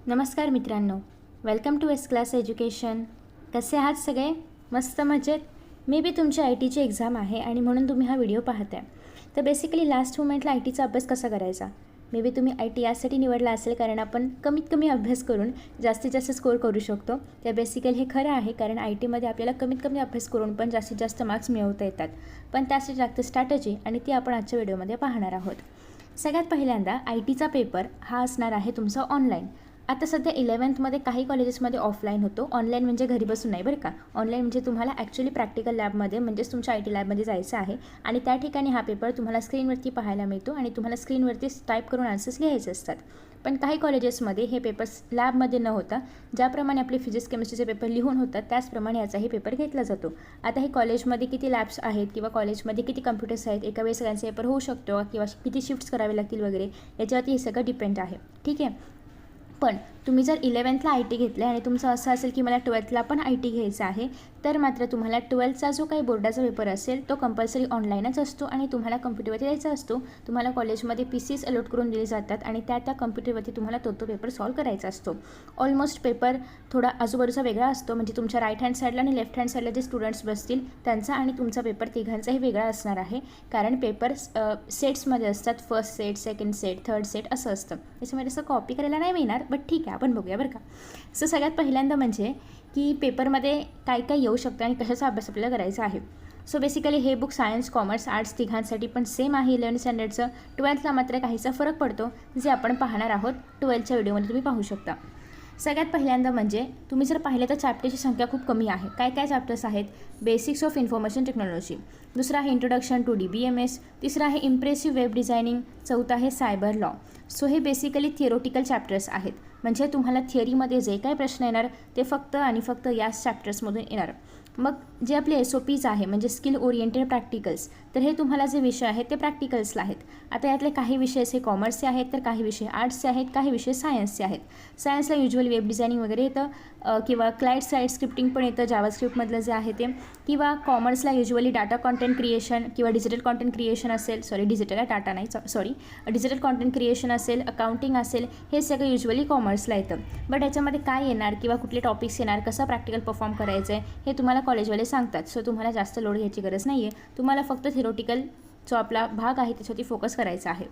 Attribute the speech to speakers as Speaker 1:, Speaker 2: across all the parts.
Speaker 1: नमस्कार मित्रांनो, welcome to S class education. कसे आहात सगळे? मस्त मजेत. मे बी तुमची आय टीची एक्झाम आहे आणि म्हणून तुम्ही हा व्हिडिओ पाहत आहे. तर बेसिकली लास्ट मोमेंटला आय टीचा अभ्यास कसा करायचा? मे बी तुम्ही आय टी यासाठी निवडला असेल कारण आपण कमीत कमी अभ्यास करून जास्तीत जास्त स्कोअर करू शकतो. तर बेसिकली हे खरं आहे, कारण आय टीमध्ये आपल्याला कमीत कमी अभ्यास करून पण जास्तीत जास्त मार्क्स मिळवता येतात. पण त्यासाठी लागतं स्ट्रॅटेजी, आणि ती आपण आजच्या व्हिडिओमध्ये पाहणार आहोत. सगळ्यात पहिल्यांदा आय टीचा पेपर हा असणार आहे तुमचा ऑनलाईन. आता सध्या 11th काही कॉलेजेसमध्ये ऑफलाईन होतो. ऑनलाईन म्हणजे घरी बसून नाही बरं का. ऑनलाईन म्हणजे तुम्हाला ॲक्च्युली प्रॅक्टिकल लॅबमध्ये म्हणजेच तुमच्या आय टी लॅबमध्ये जायचं आहे आणि त्या ठिकाणी हा पेपर तुम्हाला स्क्रीनवरती पाहायला मिळतो आणि तुम्हाला स्क्रीनवरतीच टाईप करून आन्सर्स लिहायचे असतात. पण काही कॉलेजेसमध्ये हे पेपर्स लॅबमध्ये न होता ज्याप्रमाणे आपले फिजिक्स केमिस्ट्रीचे पेपर लिहून होतात त्याचप्रमाणे याचाही पेपर घेतला जातो. आता हे कॉलेजमध्ये किती लॅब्स आहेत किंवा कॉलेजमध्ये किती कम्प्युटर्स आहेत, एका वेळी सगळ्यांचा पेपर होऊ शकतो किंवा किती शिफ्ट्स करावे लागतील वगैरे, याच्यावरती हे सगळं डिपेंड आहे. ठीक आहे. पण तुम्ही जर 11thला आय टी घेतलं आणि तुमचं असं असेल की मला 12thला पण आय टी घ्यायचं आहे, तर मात्र तुम्हाला 12thचा जो काही बोर्डाचा पेपर असेल तो कंपल्सरी ऑनलाईनच असतो आणि तुम्हाला कम्प्युटरवरती द्यायचा असतो. तुम्हाला कॉलेजमध्ये PCs अलॉट करून दिले जातात आणि त्या कम्प्युटरवरती तुम्हाला तो पेपर सॉल्व करायचा असतो. ऑलमोस्ट पेपर थोडा आजूबाजूचा वेगळा असतो, म्हणजे तुमच्या राईट हँड साईडला आणि लेफ्ट हँड साईडला जे स्टुडंट्स बसतील त्यांचा आणि तुमचा पेपर तिघांचाही वेगळा असणार आहे. कारण पेपर सेट्समध्ये असतात. First set, second set, third set असं असतं. त्याच्यामध्ये असं कॉपी करायला नाही मिळणार, बट ठीक आहे, आपण बघूया बरं का. सो सगळ्यात पहिल्यांदा म्हणजे की पेपरमध्ये काय काय येऊ शकतं आणि कशाचा अभ्यास आपल्याला करायचा आहे. सो बेसिकली हे बुक सायन्स, कॉमर्स, आर्ट्स तिघांसाठी पण सेम आहे 11th स्टँडर्डचं. 12thला मात्र काहीसा फरक पडतो, जे आपण पाहणार आहोत. 12thच्या व्हिडिओमध्ये तुम्ही पाहू शकता. सगळ्यात पहिल्यांदा म्हणजे तुम्ही जर पाहिलं तर चॅप्टरची संख्या खूप कमी आहे. काय काय चॅप्टर्स आहेत? बेसिक्स ऑफ इन्फॉर्मेशन टेक्नॉलॉजी, दुसरा आहे इंट्रोडक्शन टू DBMS, तिसरा आहे इम्प्रेसिव्ह वेब डिझायनिंग, चौथा आहे सायबर लॉ. सो हे बेसिकली थिअरोटिकल चॅप्टर्स आहेत, म्हणजे तुम्हाला थिअरीमध्ये जे काही प्रश्न येणार ते फक्त आणि फक्त याच चॅप्टर्समधून येणार. मग जे आपले SOPs आहे म्हणजे स्किल ओरिएंटेड प्रॅक्टिकल्स, तर हे तुम्हाला जे विषय आहेत ते प्रॅक्टिकल्सला आहेत. आता यातले काही विषय हे कॉमर्सचे आहेत, तर काही विषय आर्ट्सचे आहेत, काही विषय सायन्सचे आहेत. सायन्सला युज्युअली वेब डिझायनिंग वगैरे येतं किंवा क्लायंट साईड स्क्रिप्टिंग पण येतं, जावास्क्रिप्टमधलं जे आहे ते. किंवा कॉमर्सला युज्युअली डाटा कॉन्टेंट क्रिएशन किंवा डिजिटल कॉन्टेंट क्रिएशन असेल, डिजिटल कॉन्टेंट क्रिएशन असेल, अकाउंटिंग असेल, हे सगळं युज्युअली कॉमर्सला येतं. बट याच्यामध्ये काय येणार किंवा कुठले टॉपिक्स येणार, कसं प्रॅक्टिकल परफॉर्म करायचं आहे, हे तुम्हाला कॉलेजवाले सांगतात. सो तुम्हाला जास्त लोड घ्यायची गरज नाही आहे. तुम्हाला फक्त थिअरोटिकल जो आपला भाग आहे त्याच्यावरती फोकस करायचा आहे.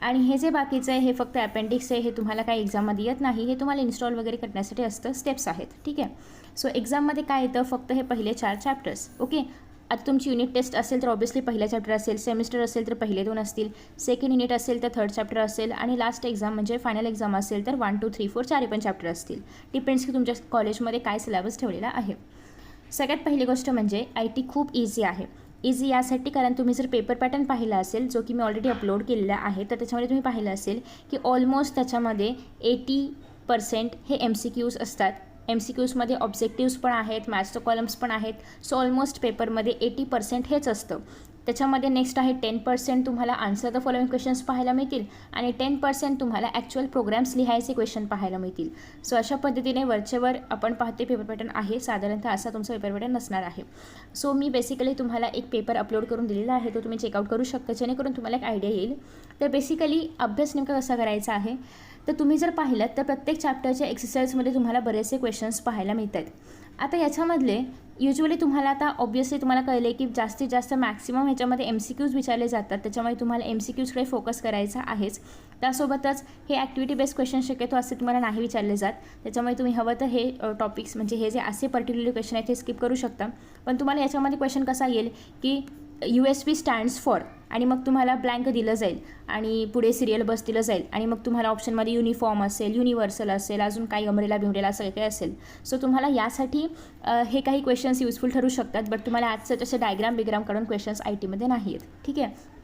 Speaker 1: आणि हे जे बाकीचं आहे हे फक्त अपेंडिक्स आहे, हे तुम्हाला काही एक्झाममध्ये येत नाही. हे तुम्हाला इन्स्टॉल वगैरे करण्यासाठी असतं, स्टेप्स आहेत. ठीक आहे. सो एक्झाममध्ये काय येतं? फक्त हे पहिले 4 चॅप्टर्स. ओके. आता तुमची युनिट टेस्ट असेल तर ऑब्वियसली पहिला चॅप्टर असेल, सेमिस्टर असेल तर पहिले 2 असतील, सेकंड युनिट असेल तर थर्ड चॅप्टर असेल, आणि लास्ट एक्झाम म्हणजे फायनल एक्झाम असेल तर 1, 2, 3, 4 4 पण चॅप्टर असतील. डिपेंड्स की तुमच्या कॉलेजमध्ये काय सिलेबस ठेवलेला आहे. सगळ्यात पहिली गोष्ट म्हणजे आय टी खूप इझी आहे. इझी यासाठी कारण तुम्ही जर पेपर पॅटर्न पाहिला असेल, जो की मी ऑलरेडी अपलोड केलेला आहे, तर त्याच्यामध्ये तुम्ही पाहिलं असेल की ऑलमोस्ट त्याच्यामध्ये 80% हे MCQs असतात. MCQsमध्ये ऑब्जेक्टिव्स पण आहेत, मॅथ्सचे कॉलम्स पण आहेत. सो ऑलमोस्ट पेपरमध्ये 80% हेच असतं. त्याच्यामध्ये नेक्स्ट आहे 10% तुम्हाला आन्सर द फॉलोइंग क्वेश्चन्स पाहायला मिळतील आणि 10% तुम्हाला ॲक्च्युअल प्रोग्राम्स लिहायचे क्वेश्चन पाहायला मिळतील. सो अशा पद्धतीने वरचेवर आपण पाहते पेपर पॅटर्न आहे. साधारणतः असा तुमचा पेपर पॅटर्न नसणार आहे. सो मी बेसिकली तुम्हाला एक पेपर अपलोड करून दिलेला आहे, तो तुम्ही चेकआउट करू शकता, जेणेकरून तुम्हाला एक आयडिया येईल. तर बेसिकली अभ्यास नेमका कसा करायचा आहे, तर तुम्ही जर पाहिलं तर प्रत्येक चॅप्टरच्या एक्सरसाइजमध्ये तुम्हाला बरेचसे क्वेश्चन्स पाहायला मिळतात. आता याच्यामधले युज्युअली तुम्हाला आता ऑब्व्हियसली तुम्हाला कळले की जास्तीत जास्त मॅक्सिमम ह्याच्यामध्ये MCQs विचारले जातात, त्याच्यामुळे तुम्हाला MCQsकडे फोकस करायचा आहेच. त्यासोबतच हे ॲक्टिव्हिटी बेस्ड क्वेश्चन शक्यतो असे तुम्हाला नाही विचारले जात, त्याच्यामुळे तुम्ही हवं तर हे टॉपिक्स म्हणजे हे जे असे पर्टिक्युलर क्वेश्चन आहेत हे स्किप करू शकता. पण तुम्हाला याच्यामध्ये क्वेश्चन कसा येईल की USB स्टँड्स फॉर, आणि मग तुम्हाला ब्लँक दिलं जाईल आणि पुढे सिरियल बस दिलं जाईल आणि मग तुम्हाला ऑप्शनमध्ये युनिफॉर्म असेल, युनिव्हर्सल असेल, अजून काही अमरेला बिमरेला असं काही असेल. सो तुम्हाला यासाठी हे काही क्वेश्चन्स युजफुल ठरू शकतात. बट तुम्हाला आजचं तसे डायग्राम काढून क्वेश्चन्स आय टीमध्ये नाही आहेत. ठीक आहे.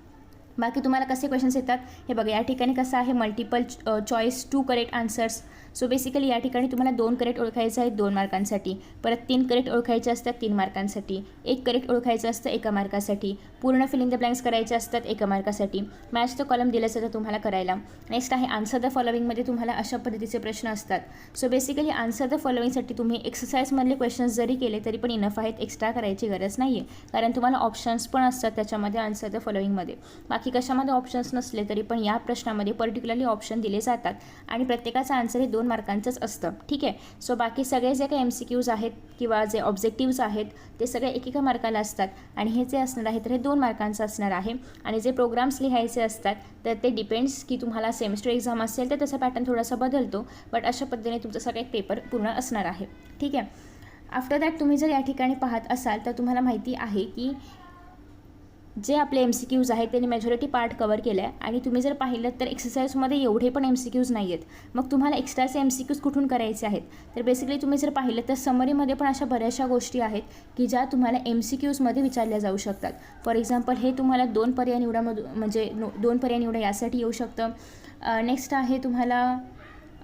Speaker 1: बाकी तुम्हाला कसे क्वेश्चन्स येतात हे बघा. या ठिकाणी कसं आहे, multiple choice 2 correct answers. So basically या ठिकाणी तुम्हाला 2 करेक्ट ओळखायचे आहेत 2 मार्कांसाठी, परत 3 करेक्ट ओळखायचे असतात 3 मार्कांसाठी, 1 करेक्ट ओळखायचं असतं 1 मार्कासाठी, पूर्ण फिलिंग द ब्लँक्स करायचे असतात 1 मार्कासाठी. मॅच द कॉलम दिलं जातं तुम्हाला करायला. नेक्स्ट आहे आन्सर द फॉलोइंगमध्ये तुम्हाला अशा पद्धतीचे प्रश्न असतात. सो बेसिकली आन्सर द फॉलोइंगसाठी तुम्ही एक्सरसाइजमधले क्वेश्चन्स जरी केले तरी पण इनफ आहेत, एक्स्ट्रा करायची गरज नाही आहे, कारण तुम्हाला ऑप्शन्स पण असतात त्याच्यामध्ये आन्सर द फॉलोइंगमध्ये. बाकी कशामध्ये ऑप्शन्स नसले तरी पण या प्रश्नामध्ये पर्टिक्युलरली ऑप्शन दिले जातात आणि प्रत्येकाचं आन्सर हे 2 मार्कांचंच असतं. ठीक आहे. सो बाकी सगळे जे काही MCQs आहेत किंवा जे ऑब्जेक्टिव्स आहेत ते सगळे 1 मार्काला असतात आणि हे जे असणार आहे तर हे 2 मार्कांचं असणार आहे. आणि जे प्रोग्राम्स लिहायचे असतात तर ते डिपेंड्स की तुम्हाला सेमिस्टर एक्झाम असेल तर त्याचा पॅटर्न थोडासा बदलतो, बट अशा पद्धतीने तुमचा सगळा एक पेपर पूर्ण असणार आहे. ठीक आहे. आफ्टर दॅट तुम्ही जर या ठिकाणी पाहत असाल तर तुम्हाला माहिती आहे की जे आपले MCQs आहेत त्यांनी मेजॉरिटी पार्ट कवर केला आहे आणि तुम्ही जर पाहिलं तर एक्सरसाइजमध्ये एवढे पण MCQs नाही आहेत. मग तुम्हाला एक्स्ट्राचे MCQs कुठून करायचे आहेत तर बेसिकली तुम्ही जर पाहिलं तर समरीमध्ये पण अशा बऱ्याचशा गोष्टी आहेत की ज्या तुम्हाला MCQsमध्ये विचारल्या जाऊ शकतात. फॉर एक्झाम्पल हे तुम्हाला 2 पर्याय निवडामधून म्हणजे 2 पर्याय निवडा यासाठी येऊ शकतं. नेक्स्ट आहे तुम्हाला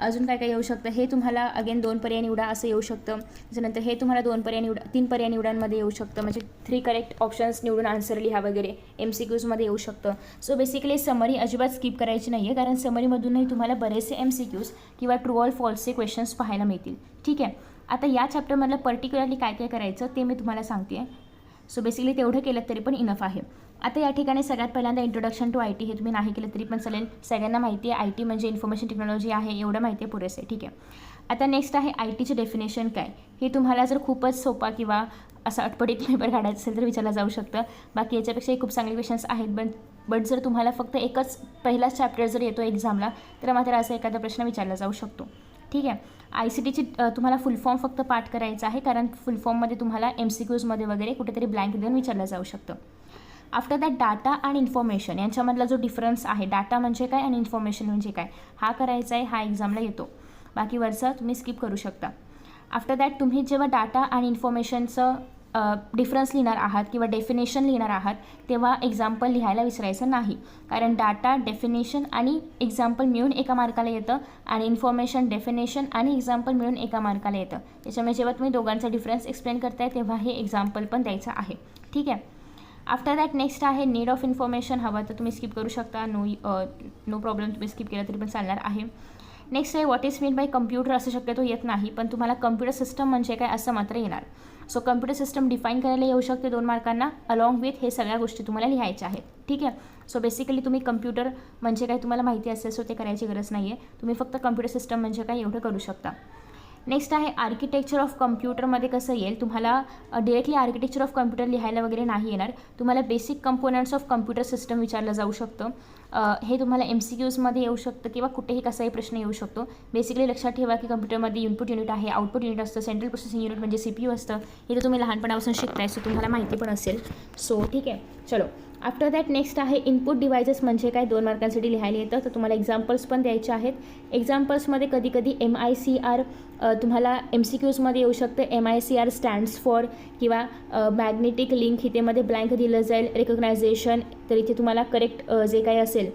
Speaker 1: अजून काय काय येऊ शकतं, हे तुम्हाला अगेन 2 पर्याय निवडा असं येऊ शकतं. त्याच्यानंतर हे तुम्हाला 3 पर्याय निवडांमध्ये येऊ शकतं, म्हणजे 3 करेक्ट ऑप्शन्स निवडून आन्सर लिहा वगैरे MCQsमध्ये येऊ शकतं. सो बेसिकली समरी अजिबात स्किप करायची नाही आहे, कारण समरीमधूनही तुम्हाला बरेचसे MCQs किंवा ट्रू ऑर फॉल्सचे क्वेश्चन्स पाहायला मिळतील. ठीक आहे. आता या चॅप्टरमधलं पर्टिक्युलरली काय काय करायचं ते मी तुम्हाला सांगते आहे. सो बेसिकली तेवढं केलं तरी पण इनफ आहे. आता या ठिकाणी सगळ्यात पहिल्यांदा इंट्रोडक्शन टू IT हे तुम्ही नाही केलं तरी पण चालेल. सगळ्यांना माहिती आहे IT म्हणजे इन्फॉर्मेशन टेक्नॉलॉजी आहे, एवढं माहिती आहे पुरेसे आहे. ठीक आहे. आता नेक्स्ट आहे ITची डेफिनेशन काय, हे तुम्हाला जर खूपच सोपा किंवा असा अटपटीत पेपर काढायचा असेल तर विचारलं जाऊ शकतं. बाकी याच्यापेक्षाही खूप चांगले क्वेश्चन्स आहेत, बट जर तुम्हाला फक्त एकच पहिलाच चॅप्टर जर येतो एक्झामला तर मात्र असा एखादा प्रश्न विचारला जाऊ शकतो. ठीक आहे. ICTची तुम्हाला फुल फॉर्म फक्त पाठ करायचा आहे, कारण फुल फॉर्ममध्ये तुम्हाला MCQsमध्ये वगैरे कुठेतरी ब्लँक देऊन विचारलं जाऊ शकतं. आफ्टर दॅट डाटा आणि इन्फॉर्मेशन यांच्यामधला जो डिफरन्स आहे, डाटा म्हणजे काय आणि इन्फॉर्मेशन म्हणजे काय, हा करायचा आहे, हा एक्झामला येतो. बाकी वरचं तुम्ही स्किप करू शकता. आफ्टर दॅट तुम्ही जेव्हा डाटा आणि इन्फॉर्मेशनचं डिफरन्स लिहिणार आहात किंवा डेफिनेशन लिहिणार आहात तेव्हा एक्झाम्पल लिहायला विसरायचं नाही, कारण डाटा, डेफिनेशन आणि एक्झाम्पल मिळून 1 मार्काला येतं आणि इन्फॉर्मेशन, डेफिनेशन आणि एक्झाम्पल मिळून 1 मार्काला येतं. त्याच्यामुळे जेव्हा तुम्ही दोघांचा डिफरन्स एक्सप्लेन करताय तेव्हा हे एक्झाम्पल पण द्यायचं आहे. ठीक आहे. आफ्टर दॅट नेक्स्ट आहे नीड ऑफ इन्फॉर्मेशन. हवं तर तुम्ही स्किप करू शकता, नो प्रॉब्लेम, तुम्ही स्किप केलं तरी पण चालणार आहे. नेक्स्ट आहे what is mean by computer. असं शक्यतो येत नाही, पण तुम्हाला कम्प्युटर सिस्टम म्हणजे काय असं मात्र येणार. सो कम्प्युटर सिस्टम डिफाईन करायला येऊ शकते 2 मार्कांना, अलॉंग विथ हे सगळ्या गोष्टी तुम्हाला लिहायच्या आहेत. ठीक आहे. सो बेसिकली तुम्ही कम्प्युटर म्हणजे काय तुम्हाला माहिती असेल, सो ते करायची गरज नाही आहे. तुम्ही फक्त कम्प्युटर सिस्टम म्हणजे काय एवढं करू शकता. नेक्स्ट आहे आर्किटेक्चर ऑफ कम्प्युटरमध्ये कसं येईल, तुम्हाला डिरेक्टली आर्किटेक्चर ऑफ कम्प्युटर लिहायला वगैरे नाही येणार. तुम्हाला basic components of computer system विचारलं जाऊ शकतं. हे तुम्हाला MCQsमध्ये येऊ शकतं किंवा कुठेही कसाही प्रश्न येऊ शकतो. बेसिकली लक्षात ठेवा की कम्प्युटरमध्ये इनपुट युनिट आहे, आउटपुट युनिट असतं, सेंट्रल प्रोसेसिंग युनिट म्हणजे CPU असतं. हे तर तुम्ही लहानपणापासून शिकताय, सो तुम्हाला माहिती पण असेल. सो ठीक आहे. चलो आफ्टर दॅट नेक्स्ट आहे इनपुट डिव्हायसेस म्हणजे काय, 2 मार्कांसाठी लिहायला येतं. तर तुम्हाला एक्झाम्पल्स पण द्यायचे आहेत. एक्झाम्पल्समध्ये कधी कधी MICR तुम्हाला MCQsमध्ये येऊ शकतं. MICR स्टँड्स फॉर किंवा मॅग्नेटिक लिंक इथेमध्ये ब्लँक दिलं जाईल. रिकग्नायझेशन तर इथे तुम्हाला करेक्ट जे काही असेल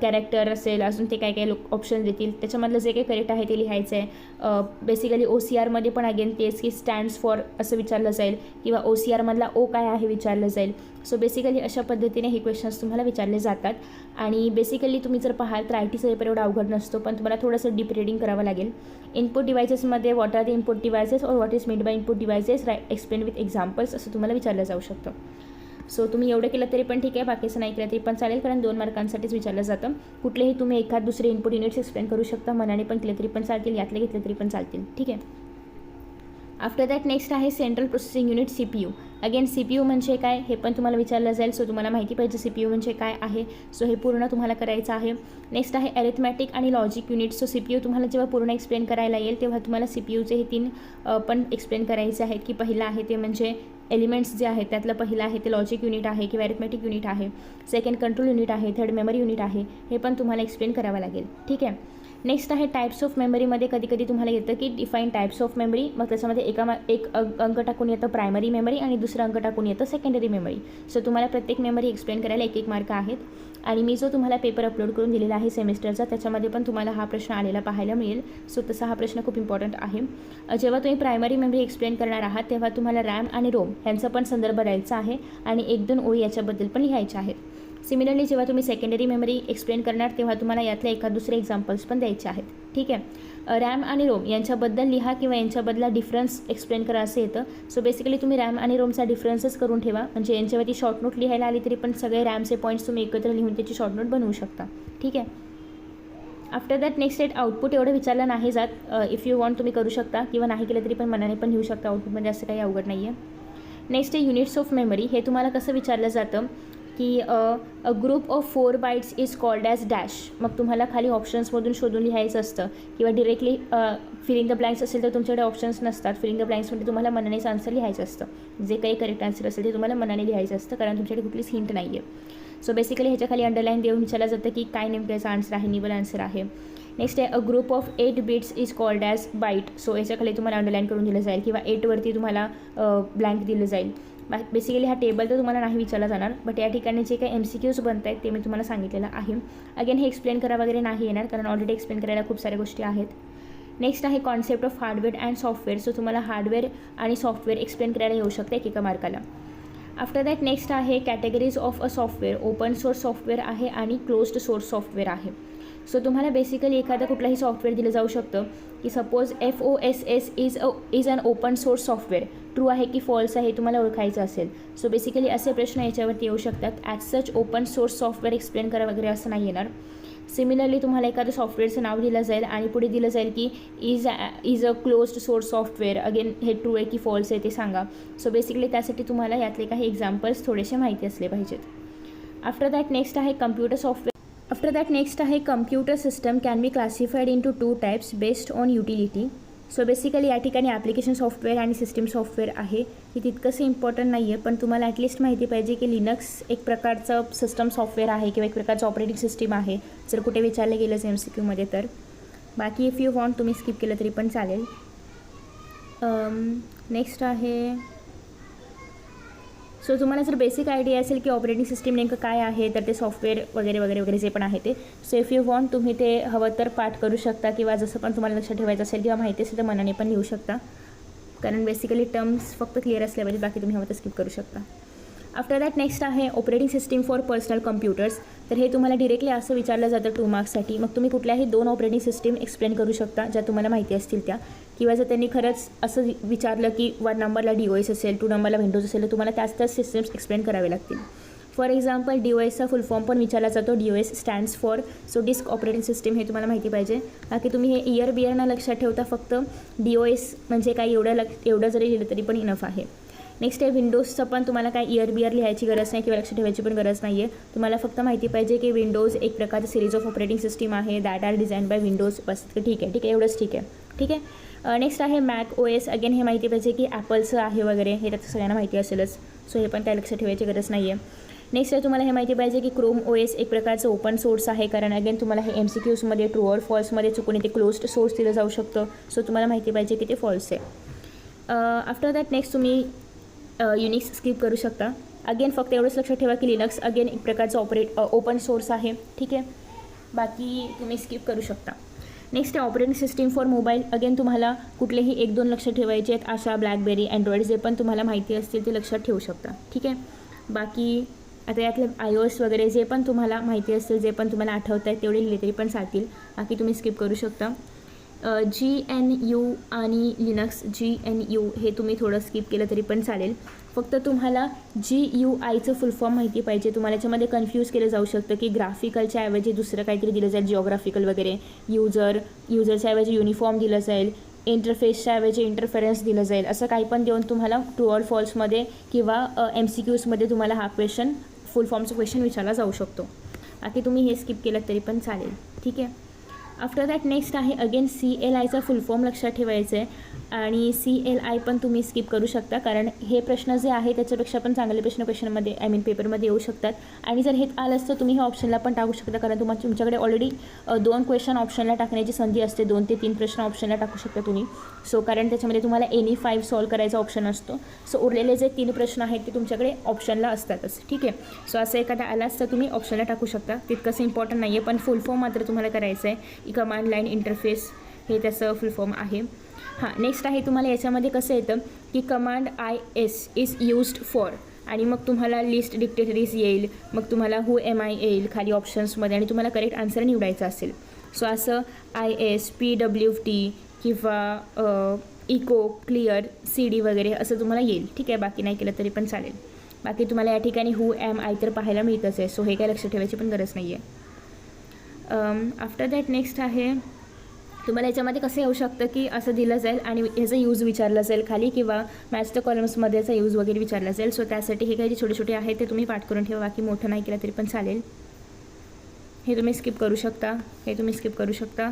Speaker 1: कॅरेक्टर असेल, अजून ते काय काय ऑप्शन देतील त्याच्यामधलं जे काही करेक्ट आहे ते लिहायचं आहे. बेसिकली OCRमध्ये पण अगेन तेच की स्टँड्स फॉर असं विचारलं जाईल किंवा OCRमधला O काय आहे विचारलं जाईल. सो बेसिकली अशा पद्धतीने हे क्वेश्चन्स तुम्हाला विचारले जातात. आणि बेसिकली तुम्ही जर पाहाल तर ITचा पेपर एवढा अवघड नसतो, पण तुम्हाला थोडंसं डीप रीडिंग करावं लागेल. इनपुट डिव्हायसेसमध्ये what are the input devices or what is made by input devices explain with examples असं तुम्हाला विचारलं जाऊ शकतं. सो तुम्ही एवढं केलं तरी पण ठीक आहे, बाकीचं नाही केलं तरी पण चालेल, कारण 2 मार्कांसाठीच विचारलं जातं. कुठलेही तुम्ही एखाद दुसरे इनपुट युनिट्स एक्सप्लेन करू शकता, मनाने पण केले तरी पण चालतील, यातले घेतले तरी पण चालतील. ठीक आहे. आफ्टर दॅट नेक्स्ट आहे central processing unit CPU. Again CPU म्हणजे काय हे पण तुम्हाला विचारलं जाईल, सो तुम्हाला माहिती पाहिजे CPU म्हणजे काय आहे. सो हे पूर्ण तुम्हाला करायचं आहे. नेक्स्ट आहे अरिथमॅटिक आणि लॉजिक युनिट. सो CPU तुम्हाला जेव्हा पूर्ण एक्सप्लेन करायला येईल तेव्हा तुम्हाला CPUचे हे 3 पण एक्सप्लेन करायचे आहेत, की पहिलं आहे ते म्हणजे एलिमेंट्स जे आहेत त्यातलं पहिलं आहे ते लॉजिक युनिट आहे किंवा अरिथमॅटिक युनिट आहे. सेकंड कंट्रोल युनिट आहे, थर्ड मेमरी युनिट आहे. हे पण तुम्हाला एक्सप्लेन करावं लागेल. ठीक आहे. नेक्स्ट आहे टाईप्स ऑफ मेमरीमध्ये कधी कधी तुम्हाला येतं की डिफाईन टाईप्स ऑफ मेमरी, मग त्याच्यामध्ये एक अंक टाकून येतं प्रायमरी मेमरी आणि दुसरं अंक टाकून येतं सेकंडरी मेमरी. सो तुम्हाला प्रत्येक मेमरी एक्सप्लेन करायला 1-1 मार्क आहेत. आणि मी जो तुम्हाला पेपर अपलोड करून दिलेला आहे सेमिस्टरचा त्याच्यामध्ये पण तुम्हाला हा प्रश्न आलेला पाहायला मिळेल. सो तसा हा प्रश्न खूप इम्पॉर्टंट आहे. जेव्हा तुम्ही प्रायमरी मेमरी एक्सप्लेन करणार आहात तेव्हा तुम्हाला रॅम आणि रोम यांचा पण संदर्भ द्यायचा आहे आणि 1-2 ओळी याच्याबद्दल पण लिहायच्या आहेत. सिमिलरली जेव्हा तुम्ही सेकंडरी मेमरी एक्सप्लेन करणार तेव्हा तुम्हाला यातले एखाद दुसरे एक्झाम्पल्स पण द्यायचे आहेत. ठीक आहे. रॅम आणि रोम यांच्याबद्दल लिहा किंवा यांच्याबद्दला डिफरन्स एक्सप्लेन करा असं येतं. सो बेसिकली तुम्ही रॅम आणि रोमचा डिफरन्सच करून ठेवा, म्हणजे यांच्यावरती शॉर्ट नोट लिहायला आली तरी पण सगळे रॅमचे पॉईंट्स तुम्ही एकत्र लिहून त्याची शॉर्ट नोट बनवू शकता. ठीक आहे. After that next set output एवढं विचारलं नाही जात. इफ यू वॉन्ट तुम्ही करू शकता किंवा नाही केलं तरी पण मनाने पण लिहू शकता. आउटपुटमध्ये असं काही अवघड नाही आहे. नेक्स्ट आहे युनिट्स ऑफ मेमरी. हे तुम्हाला कसं विचारलं जातं की a group of 4 bytes is called as dash. मग तुम्हाला खाली ऑप्शन्समधून शोधून लिहायचं असतं किंवा डिरेक्टली फिलिंग द ब्लँक्स असेल तर तुमच्याकडे ऑप्शन्स नसतात. फिलिंग द ब्लँक्समध्ये तुम्हाला मनानेच आन्सर लिहायचं असतं. जे काही करेक्ट आन्सर असेल ते तुम्हाला मनाने लिहायचं असतं कारण तुमच्याकडे कुठलीच हिंट नाही आहे. सो बेसिकली ह्याच्या खाली अंडरलाईन देऊन विचारलं जातं की काय नेमकं याचा आन्सर आहे, निबल आन्सर आहे. नेक्स्ट आहे a group of 8 bits is called as byte. So याच्या खाली तुम्हाला अंडरलाईन करून दिलं जाईल किंवा 8वरती तुम्हाला ब्लँक दिलं जाईल. बेसिकली हा टेबल तर तुम्हाला नाही विचारला जाणार, बट या ठिकाणी जे काही MCQs बनत आहेत ते मी तुम्हाला सांगितलेलं आहे. अगेन हे एक्सप्लेन करा वगैरे नाही येणार कारण ऑलरेडी एक्सप्लेन करायला खूप साऱ्या गोष्टी आहेत. नेक्स्ट आहे concept of hardware and software. So तुम्हाला हार्डवेअर आणि सॉफ्टवेअर एक्सप्लेन करायला येऊ शकते एकेका मार्काला. आफ्टर दॅट नेक्स्ट आहे categories of a software. Open source software आहे आणि क्लोज्ड सोर्स सॉफ्टवेअर आहे. सो तुम्हाला बेसिकली एखादं कुठलंही सॉफ्टवेअर दिलं जाऊ शकतं की suppose FOSS is an open source software. True आहे की फॉल्स आहे तुम्हाला ओळखायचं असेल. सो बेसिकली असे प्रश्न याच्यावरती येऊ शकतात. As such open source software explain करा वगैरे असं नाही येणार. सिमिलरली तुम्हाला एखादं सॉफ्टवेअरचं नाव दिलं जाईल आणि पुढे दिलं जाईल की is a closed source software. Again हे ट्रू आहे की फॉल्स आहे ते सांगा. सो बेसिकली त्यासाठी तुम्हाला यातले काही एक्झाम्पल्स थोडेसे माहिती असले पाहिजेत. आफ्टर दॅट नेक्स्ट आहे computer software. After that next आहे computer system can be classified into 2 types based on utility. So basically या ठिकाणी ॲप्लिकेशन सॉफ्टवेअर आणि सिस्टीम सॉफ्टवेअर आहे. हे तितकंसं इम्पॉर्टंट नाही आहे पण तुम्हाला ॲटलिस्ट माहिती पाहिजे की लिनक्स एक प्रकारचं सिस्टम सॉफ्टवेअर आहे किंवा एक प्रकारचं ऑपरेटिंग सिस्टीम आहे जर कुठे विचारलं गेलंच MCQमध्ये तर. बाकी इफ यू वॉन्ट तुम्ही स्किप केलं तरी पण चालेल. नेक्स्ट आहे सो तुम्हाला जर बेसिक आयडिया असेल की ऑपरेटिंग सिस्टीम नेमकं काय आहे तर ते सॉफ्टवेअर वगैरे वगैरे वगैरे जे पण आहे ते. सो इफ यू वॉन्ट तुम्ही ते हवं तर पाठ करू शकता किंवा जसं पण तुम्हाला लक्षात ठेवायचं असेल किंवा माहिती असेल तर मनाने पण लिहू शकता कारण बेसिकली टर्म्स फक्त क्लिअर असल्या पाहिजे. बाकी तुम्ही हवं तर स्किप करू शकता. आफ्टर दॅट नेक्स्ट आहे operating system for personal computers. तर हे तुम्हाला डिरेक्टली असं विचारलं जातं 2 मार्क्ससाठी. मग तुम्ही कुठल्याही 2 ऑपरेटिंग सिस्टीम एक्सप्लेन करू शकता ज्या तुम्हाला माहिती असतील त्या, किंवा जर त्यांनी खरंच असं विचारलं की 1 नंबरला DOS असेल 2 नंबरला विंडोज असेल तर तुम्हाला त्याच सिस्टम्स एक्सप्लेन करावे लागतील. फॉर एक्झाम्पल DOSचा फुल फॉर्म पण विचारला जातो. DOS stands for so disk operating system. हे तुम्हाला माहिती पाहिजे. बाकी तुम्ही हे इयर बियरनं लक्षात ठेवता फक्त DOS म्हणजे काय एवढं जरी लिहिलं तरी पण इनफ आहे. नेक्स्ट आहे विंडोजचं पण तुम्हाला काय इयर बियर लिहायची गरज नाही किंवा लक्षात ठेवायची पण गरज नाही आहे. तुम्हाला फक्त माहिती पाहिजे की विंडोज एक प्रकारचं सिरीज ऑफ ऑपरेटिंग सिस्टीम आहे that are design by Windows. बस ठीक आहे एवढंच ठीक आहे. नेक्स्ट आहे मॅक OS. अगेन हे माहिती पाहिजे की ॲपलचं आहे वगैरे हे त्याचं सगळ्यांना माहिती असेलच. सो हे पण काय लक्षात ठेवायची गरज नाही आहे. नेक्स्ट आहे तुम्हाला हे माहिती पाहिजे की क्रोम OS एक प्रकारचं ओपन सोर्स आहे कारण अगेन तुम्हाला हे MCQsमध्ये ट्रू ऑर फॉल्समध्ये चुकून ते क्लोज्ड सोर्स दिलं जाऊ शकतं. सो तुम्हाला माहिती पाहिजे की ते फॉल्स आहे. आफ्टर दॅट नेक्स्ट तुम्ही युनिक्स स्किप करू शकता. अगेन फक्त एवढंच लक्षात ठेवा की लिनक्स अगेन एक प्रकारचं ओपन सोर्स आहे. ठीक आहे. बाकी तुम्ही स्किप करू शकता. नेक्स्ट आहे operating system for mobile. Again तुम्हाला कुठलेही 1-2 लक्षात ठेवायचे आहेत. आशा, ब्लॅकबेरी, अँड्रॉइड जे पण तुम्हाला माहिती असतील ते लक्षात ठेवू शकता. ठीक आहे. बाकी आता यातले iOS वगैरे जे पण तुम्हाला माहिती असतील जे पण तुम्हाला आठवत आहेत तेवढे लिहिले तरी पण चालतील. बाकी तुम्ही स्किप करू शकता. GNU आणि लिनक्स GNU हे तुम्ही थोडं स्किप केलं तरी पण चालेल. फक्त तुम्हाला GUIचं फुल फॉर्म माहिती पाहिजे. तुम्हाला याच्यामध्ये कन्फ्यूज केलं जाऊ शकतं की ग्राफिकलच्या ऐवजी दुसरं काहीतरी दिलं जाईल जिओग्राफिकल वगैरे. युजरच्या ऐवजी युनिफॉर्म दिलं जाईल. इंटरफेसच्या ऐवजी इंटरफेरन्स दिलं जाईल. असं काही पण देऊन तुम्हाला ट्रू ऑर फॉल्समध्ये किंवा MCQsमध्ये तुम्हाला हा क्वेश्चन फुल फॉर्मचा क्वेश्चन विचारला जाऊ शकतो. बाकी तुम्ही हे स्किप केलं तरी पण चालेल. ठीक आहे. आफ्टर दॅट नेक्स्ट आहे अगेन CLIचा फुल फॉर्म लक्षात ठेवायचं आहे आणि CLI पण तुम्ही स्किप करू शकता, कारण हे प्रश्न जे आहे त्याच्यापेक्षा पण चांगले प्रश्न क्वेश्चनमध्ये पेपरमध्ये येऊ शकतात. आणि जर हे आलं असतं तुम्ही हे ऑप्शनला पण टाकू शकता, कारण तुमच्याकडे ऑलरेडी 2 क्वेश्चन ऑप्शनला टाकण्याची संधी असते, 2 ते 3 प्रश्न ऑप्शनला टाकू शकता तुम्ही. सो कारण त्याच्यामध्ये तुम्हाला एनी 5 सॉल्व करायचा ऑप्शन असतो. सो उरलेले जे 3 प्रश्न आहेत ते तुमच्याकडे ऑप्शनला असतातच. ठीक आहे. सो असं एखादा आला असता तुम्ही ऑप्शनला टाकू शकता. तितकंसं इम्पॉर्टंट नाही आहे, पण फुल फॉर्म मात्र तुम्हाला करायचं आहे. कमांड लाईन इंटरफेस हे त्याचं फुल फॉर्म आहे. हां, नेक्स्ट आहे तुम्हाला याच्यामध्ये कसं येतं की command IS is used for, आणि मग तुम्हाला लिस्ट डिक्टेटरीज येईल, मग तुम्हाला हू एम आय येईल खाली ऑप्शन्समध्ये, आणि तुम्हाला करेक्ट आन्सर निवडायचा असेल. सो असं IS PWT किंवा इको क्लिअर CD वगैरे असं तुम्हाला येईल. ठीक आहे. बाकी नाही केलं तरी पण चालेल. बाकी तुम्हाला या ठिकाणी हू एम आय तर पाहायला मिळतच आहे. सो हे काय लक्षात ठेवायची पण गरज नाही आहे. आफ्टर दॅट नेक्स्ट आहे तुम्हाला याच्यामध्ये कसं येऊ शकतं की असं दिलं जाईल आणि ह्याचा यूज विचारला जाईल खाली, किंवा मॅच द कॉलम्समध्ये याचा यूज वगैरे विचारला जाईल. सो त्यासाठी हे काही जे छोटे छोटे आहेत ते तुम्ही पाठ करून ठेवा. बाकी मोठं नाही केलं तरी पण चालेल. हे तुम्ही स्किप करू शकता.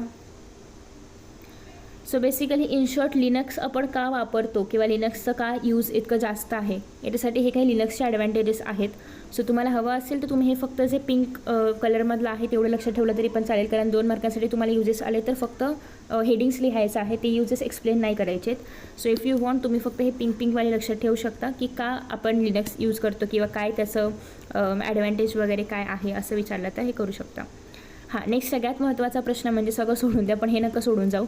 Speaker 1: So basically in short Linux आपण का वापरतो किंवा लिनक्सचं का यूज इतकं जास्त आहे याच्यासाठी हे काही लिनक्सचे ॲडव्हान्टेजेस आहेत. सो तुम्हाला हवं असेल तर तुम्ही हे फक्त जे पिंक कलरमधलं आहे तेवढं लक्षात ठेवलं तरी पण चालेल, कारण 2 मार्कांसाठी तुम्हाला युजेस आले तर फक्त हेडिंग्स लिहायचं आहे, ते युजेस एक्सप्लेन नाही करायचे. सो इफ यू वॉन्ट तुम्ही फक्त हे पिंकवाले लक्षात ठेवू शकता की का आपण लिनक्स यूज करतो किंवा काय त्याचं ॲडव्हान्टेज वगैरे काय आहे असं विचारलं तर हे करू शकता. हां, नेक्स्ट सगळ्यात महत्त्वाचा प्रश्न म्हणजे सगळं सोडून द्या, पण हे नका सोडून जाऊ.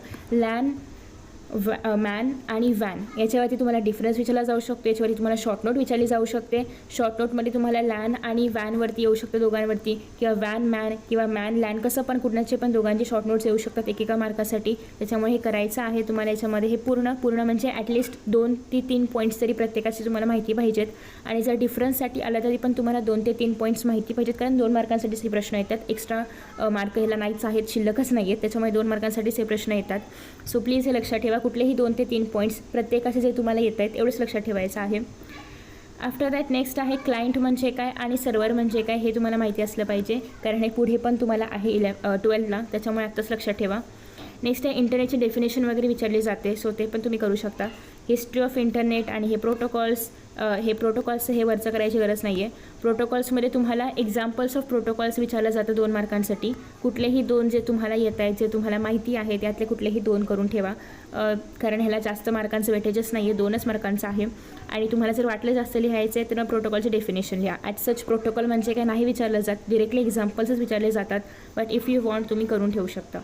Speaker 1: मॅन आणि वॅन याच्यावरती तुम्हाला डिफरन्स विचारला जाऊ शकतो. याच्यावरती तुम्हाला शॉर्ट नोट विचारली जाऊ शकते. शॉर्ट नोटमध्ये तुम्हाला लॅन आणि वॅनवरती येऊ शकतं दोघांवरती, किंवा वॅन मॅन किंवा मॅन लॅन कसं पण कुठल्याचे पण दोघांचे शॉर्ट नोट्स येऊ शकतात एकेका मार्कासाठी. त्याच्यामुळे हे करायचं आहे तुम्हाला. याच्यामध्ये हे पूर्ण म्हणजे ॲटलिस्ट 2 ते 3 पॉईंट्स तरी प्रत्येकाची तुम्हाला माहिती पाहिजेत. आणि जर डिफरन्ससाठी आला तरी पण तुम्हाला 2 ते 3 पॉईंट्स माहिती पाहिजेत, कारण 2 मार्कांसाठीच हे प्रश्न येतात. एक्स्ट्रा मार्क ह्याला नाहीच आहेत, शिल्लकच नाही आहेत, त्याच्यामुळे 2 मार्कांसाठीच हे प्रश्न येतात. सो प्लीज हे लक्षात ठेवा. कुठलेही 2 ते 3 पॉईंट्स प्रत्येकाचे जे तुम्हाला येत आहेत एवढंच लक्षात ठेवायचं आहे. आफ्टर दॅट नेक्स्ट आहे क्लायंट म्हणजे काय आणि सर्व्हर म्हणजे काय हे तुम्हाला माहिती असलं पाहिजे, कारण हे पुढे पण तुम्हाला आहे 12ला, त्याच्यामुळे आत्ताच लक्षात ठेवा. नेक्स्ट आहे इंटरनेटची डेफिनेशन वगैरे विचारली जाते, सो ते पण तुम्ही करू शकता. हिस्ट्री ऑफ इंटरनेट आणि हे प्रोटोकॉल्स हे वरचं करायची गरज नाही आहे. प्रोटोकॉल्समध्ये तुम्हाला एक्झाम्पल्स ऑफ प्रोटोकॉल्स विचारलं जातं 2 मार्कांसाठी. कुठलेही 2 जे तुम्हाला येत आहेत, जे तुम्हाला माहिती आहे त्यातले कुठलेही 2 करून ठेवा, कारण ह्याला जास्त मार्कांचं वेटेजच नाही आहे, 2च मार्कांचं आहे. आणि तुम्हाला जर वाटलं जास्त लिहायचं आहे तर प्रोटोकॉलचे डेफिनेशन लिहा. ॲट सच प्रोटोकॉल म्हणजे काय नाही विचारलं जात, डिरेक्टली एक्झाम्पल्सच विचारले जातात, बट इफ यू वॉन्ट तुम्ही करून ठेवू शकता.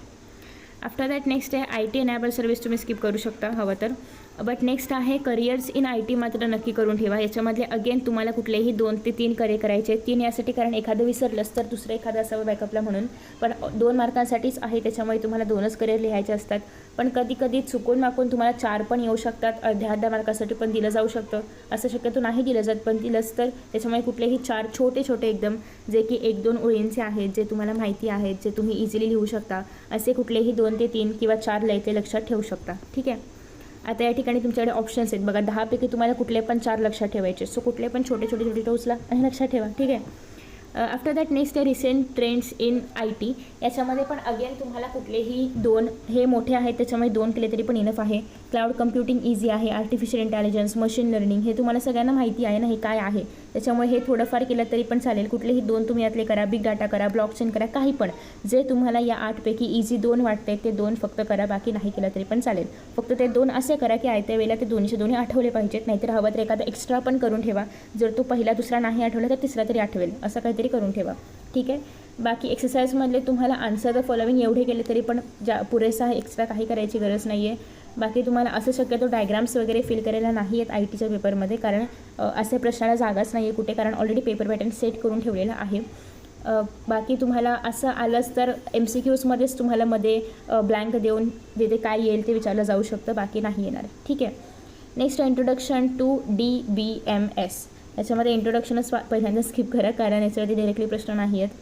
Speaker 1: आफ्टर दॅट नेक्स्ट आहे IT एनेबल सर्व्हिस, तुम्ही स्किप करू शकता हवं तर. बट नेक्स्ट आहे करिअर्स इन IT मात्र नक्की करून ठेवा. याच्यामधले अगेन तुम्हाला कुठलेही 2 ते 3 करिअर करायचे. 3 यासाठी कारण एखादं विसरलंच तर दुसरं एखादं असावं बॅकअपला म्हणून, पण 2 मार्कांसाठीच आहे त्याच्यामुळे तुम्हाला 2च करिअर लिहायचे असतात. पण कधी चुकून माकून तुम्हाला 4 पण येऊ शकतात, अर्ध्या मार्कासाठी पण दिलं जाऊ शकतं. असं शक्यतो नाही दिलं जात, पण दिलंच तर त्याच्यामुळे कुठलेही 4 छोटे एकदम जे की 1-2 ओळींचे आहेत, जे तुम्हाला माहिती आहेत, जे तुम्ही इझिली लिहू शकता, असे कुठलेही 2 ते 3 किंवा 4 लिहायचे लक्षात ठेवू शकता. ठीक आहे. आता या ठिकाणी तुमच्याकडे ऑप्शन्स आहेत बघा, 10 पैकी तुम्हाला कुठले पण 4 लक्षात ठेवायचे. सो कुठले पण छोटे उचला आणि लक्षात ठेवा. ठीक आहे. आफ्टर दॅट नेक्स्ट आहे रिसेंट ट्रेंड्स इन IT. याच्यामध्ये पण अगेन तुम्हाला कुठलेही 2 हे मोठे आहेत त्याच्यामुळे 2 केले तरी पण इनफ आहे. क्लाउड कम्प्युटिंग इझी आहे, आर्टिफिशियल इंटेलिजन्स, मशीन लर्निंग हे तुम्हाला सगळ्यांना माहिती आहे ना हे काय आहे, त्याच्यामुळे हे थोडंफार केलं तरी पण चालेल. कुठलेही 2 तुम्ही यातले करा, बिग डाटा करा, ब्लॉकचेन करा, काही पण जे तुम्हाला या 8 पैकी इझी 2 वाटते ते 2 फक्त करा, बाकी नाही केलं तरी पण चालेल. फक्त ते 2 असे करा की आयत्या वेळेला ते 2चे आठवले पाहिजेत, नाहीतर हवं तर एखादा एक्स्ट्रा पण करून ठेवा. जर तो पहिला दुसरा नाही आठवला तर तिसरा तरी आठवेल, असं काहीतरी करून ठेवा. ठीक आहे. बाकी एक्सरसाइजमधले तुम्हाला आन्सर द फॉलोविंग एवढे केले तरी पण पुरेसा आहे, एक्स्ट्रा काही करायची गरज नाही आहे. बाकी तुम्हाला असं शक्यतो डायग्राम्स वगैरे फिल करायला नाही आहेत ITच्या पेपरमध्ये, कारण असे प्रश्नाला जागाच नाही आहे कुठे, कारण ऑलरेडी पेपर पॅटर्न सेट करून ठेवलेला आहे. बाकी तुम्हाला असं आलंच तर MCQsमध्येच तुम्हाला मध्ये ब्लँक देऊन तिथे काय येईल ते विचारलं जाऊ शकतं, बाकी नाही येणार. ठीक आहे. Next introduction to DBMS. याच्यामध्ये इंट्रोडक्शनच पहिल्यांदा स्किप करा, कारण याच्यावरती डायरेक्टली प्रश्न नाही आहेत.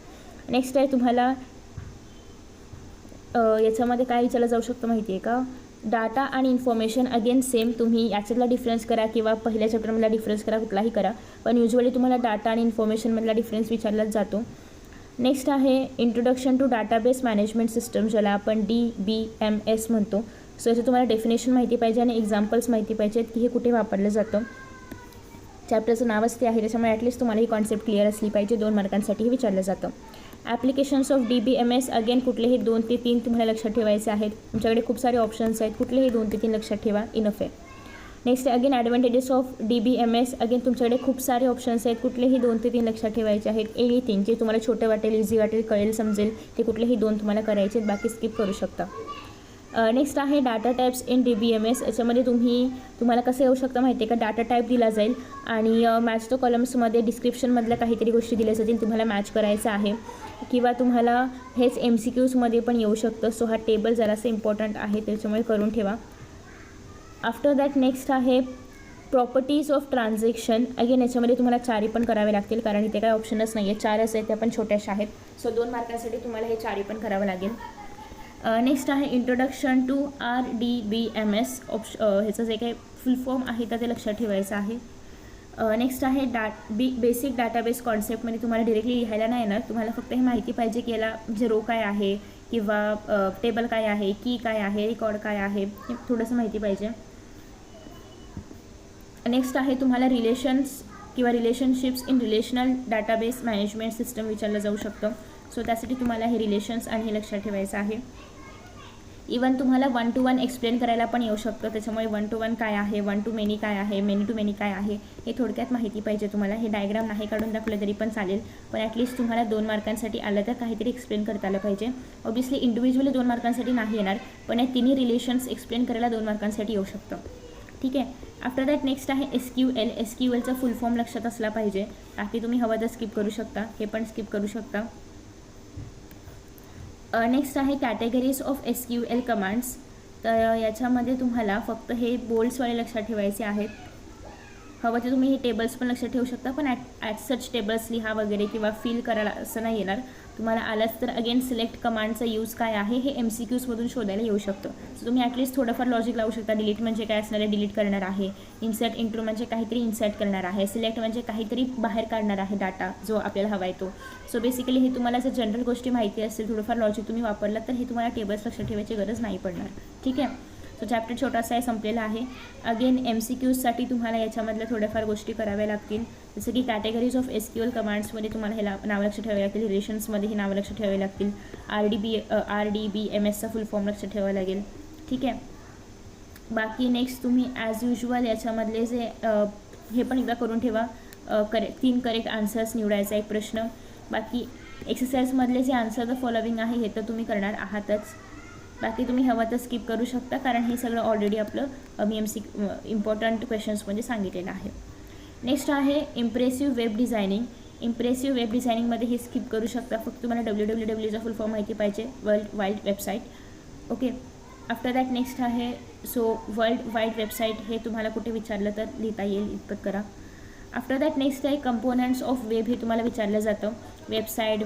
Speaker 1: नेक्स्ट आहे तुम्हाला याच्यामध्ये काय विचारलं जाऊ शकतं माहिती आहे का, डाटा आणि इन्फॉर्मेशन. अगेन सेम, तुम्ही याच्यातला डिफरन्स करा किंवा पहिल्या चॅप्टरमधला डिफरन्स करा, कुठलाही करा, पण युजली तुम्हाला डाटा आणि इन्फॉर्मेशनमधला डिफरन्स विचारलाच जातो. नेक्स्ट आहे introduction to database management system, ज्याला आपण DBMS म्हणतो. सो याचं तुम्हाला डेफिनेशन माहिती पाहिजे आणि एक्झाम्पल्स माहिती पाहिजेत की हे कुठे वापरलं जातं. चॅप्टरचं नावच ते आहे, त्याच्यामुळे ॲटलिस्ट तुम्हाला ही कॉन्सेप्ट क्लिअर असली पाहिजे. 2 मार्कांसाठी हे विचारलं जातं. ॲप्लिकेशन्स ऑफ DBMS, अगेन कुठलेही 2 ते 3 तुम्हाला लक्षात ठेवायचे आहेत. तुमच्याकडे खूप सारे ऑप्शन्स आहेत, कुठलेही 2 ते 3 लक्षात ठेवा, इनफ आहे. Next again advantages of DBMS, again तुमच्याकडे खूप सारे ऑप्शन्स आहेत, कुठलेही 2 ते 3 लक्षात ठेवायचे आहेत. एनिथिंग जे तुम्हाला छोटं वाटेल, इझी वाटेल, कळेल, समजेल ते कुठलेही 2 तुम्हाला करायचे आहेत, बाकी स्किप करू शकता. नेक्स्ट आहे डाटा टाईप्स इन DBMS. याच्यामध्ये तुम्हाला कसं येऊ शकतं माहिती आहे का, डाटा टाईप दिला जाईल आणि मॅच द कॉलम्समध्ये डिस्क्रिप्शनमधल्या काहीतरी गोष्टी दिल्या जातील, तुम्हाला मॅच करायचं आहे किंवा तुम्हाला हेच MCQsमध्ये पण येऊ शकतं. सो हा टेबल जरासं इम्पॉर्टंट आहे, त्याच्यामुळे करून ठेवा. आफ्टर दॅट नेक्स्ट आहे प्रॉपर्टीज ऑफ ट्रान्झॅक्शन. अगेन याच्यामध्ये तुम्हाला 4 पण करावे लागतील, कारण इथे काही ऑप्शनच नाही आहे, 4च आहेत, त्या पण छोट्याशा आहेत. सो 2 मार्कांसाठी तुम्हाला हे 4 पण करावं लागेल. नेक्स्ट आहे इंट्रोडक्शन टू RDBMS. ह्याचं जे काही फुल फॉर्म आहे तर ते लक्षात ठेवायचं आहे. नेक्स्ट आहे बेसिक डाटाबेस कॉन्सेप्टमध्ये तुम्हाला डिरेक्टली लिहायला नाही येणार, तुम्हाला फक्त हे माहिती पाहिजे की याला म्हणजे रो काय आहे किंवा टेबल काय आहे, की काय आहे, रेकॉर्ड काय आहे, हे थोडंसं माहिती पाहिजे. नेक्स्ट आहे तुम्हाला रिलेशन्स किंवा relationships in relational database management system विचारलं जाऊ शकतं. सो त्यासाठी तुम्हाला हे रिलेशन्स आणि हे लक्षात ठेवायचं आहे. इवन तुम्हाला 1 to 1 एक्सप्लेन करायला पण येऊ शकतं, त्याच्यामुळे 1 to 1 काय आहे, 1 to many काय आहे, many to many काय आहे, हे थोडक्यात माहिती पाहिजे तुम्हाला. हे डायग्राम नाही काढून दाखवलं तरी पण चालेल, पण ॲटलिस्ट तुम्हाला 2 मार्कांसाठी आलं तर काहीतरी एक्सप्लेन करता आलं पाहिजे. ऑब्वियसली इंडिव्हिज्युअली 2 मार्कांसाठी नाही येणार, पण या तिन्ही रिलेशन्स एक्सप्लेन करायला 2 मार्कांसाठी येऊ शकतं. ठीक आहे. आफ्टर दॅट नेक्स्ट आहे SQL. SQLचा फुल फॉर्म लक्षात असला पाहिजे, बाकी तुम्ही हवं तर स्किप करू शकता, हे पण स्किप करू शकता. नेक्स्ट आहे कॅटेगरीज ऑफ SQL कमांड्स. तर याच्यामध्ये तुम्हाला फक्त हे बोल्ड्सवाले लक्षात ठेवायचे आहेत. हवं तर तुम्ही हे टेबल्स पण लक्षात ठेवू शकता, पण ॲट सच टेबल्स लिहा वगैरे किंवा फिल करायला असं नाही येणार. तुम्हाला आलाच तर अगेन सिलेक्ट कमांडचा यूज काय आहे हे MCQsमधून शोधायला येऊ शकतं. सो तुम्ही ॲटलिस्ट थोडंफार लॉजिक लावू शकता. डिलीट म्हणजे काय असणार आहे, डिलीट करणार आहे. इन्सर्ट इंट्रो म्हणजे काहीतरी इन्सर्ट करणार आहे. सिलेक्ट म्हणजे काहीतरी बाहेर काढणार आहे डाटा जो आपल्याला हवा आहे तो. सो बेसिकली हे तुम्हाला जर जनरल गोष्टी माहिती असतील, थोडंफार लॉजिक तुम्ही वापरलं तर हे तुम्हाला टेबल्स लक्षात ठेवायची गरज नाही पडणार. ठीक आहे. सो चॅप्टर छोटासा आहे, संपलेला आहे. अगेन MCQsसाठी तुम्हाला याच्यामधल्या थोड्याफार गोष्टी कराव्या लागतील, जसं की कॅटेगरीज ऑफ SQL कमांड्समध्ये तुम्हाला हे नावं लक्षात ठेवावी लागतील. रिलेशन्समध्ये ही नावं लक्षात ठेवावी लागतील. RDBMSचा फुल फॉर्म लक्षात ठेवावा लागेल. ठीक आहे. बाकी नेक्स्ट तुम्ही ॲज युजल याच्यामधले जे हे पण एकदा करून ठेवा. 3 करेक्ट आन्सर्स निवडायचा एक प्रश्न. बाकी एक्सरसाइजमधले जे आन्सर द फॉलोविंग आहे हे तर तुम्ही करणार आहातच. बाकी तुम्ही हवं तर स्किप करू शकता, कारण हे सगळं ऑलरेडी आपलं मी इम्पॉर्टंट क्वेश्चन्समध्ये सांगितलेलं आहे. नेक्स्ट आहे impressive web designing. Impressive web डिझायनिंगमध्ये हे स्किप करू शकता, फक्त तुम्हाला WWWचा फुल फॉर्म माहिती पाहिजे, world wide website. Okay. After that next आहे वर्ल्ड वाईड वेबसाईट. हे तुम्हाला कुठे विचारलं तर लिहिता येईल इतपत करा. आफ्टर दॅट नेक्स्ट आहे कंपोनंट्स ऑफ वेब. हे तुम्हाला विचारलं जातं. Website,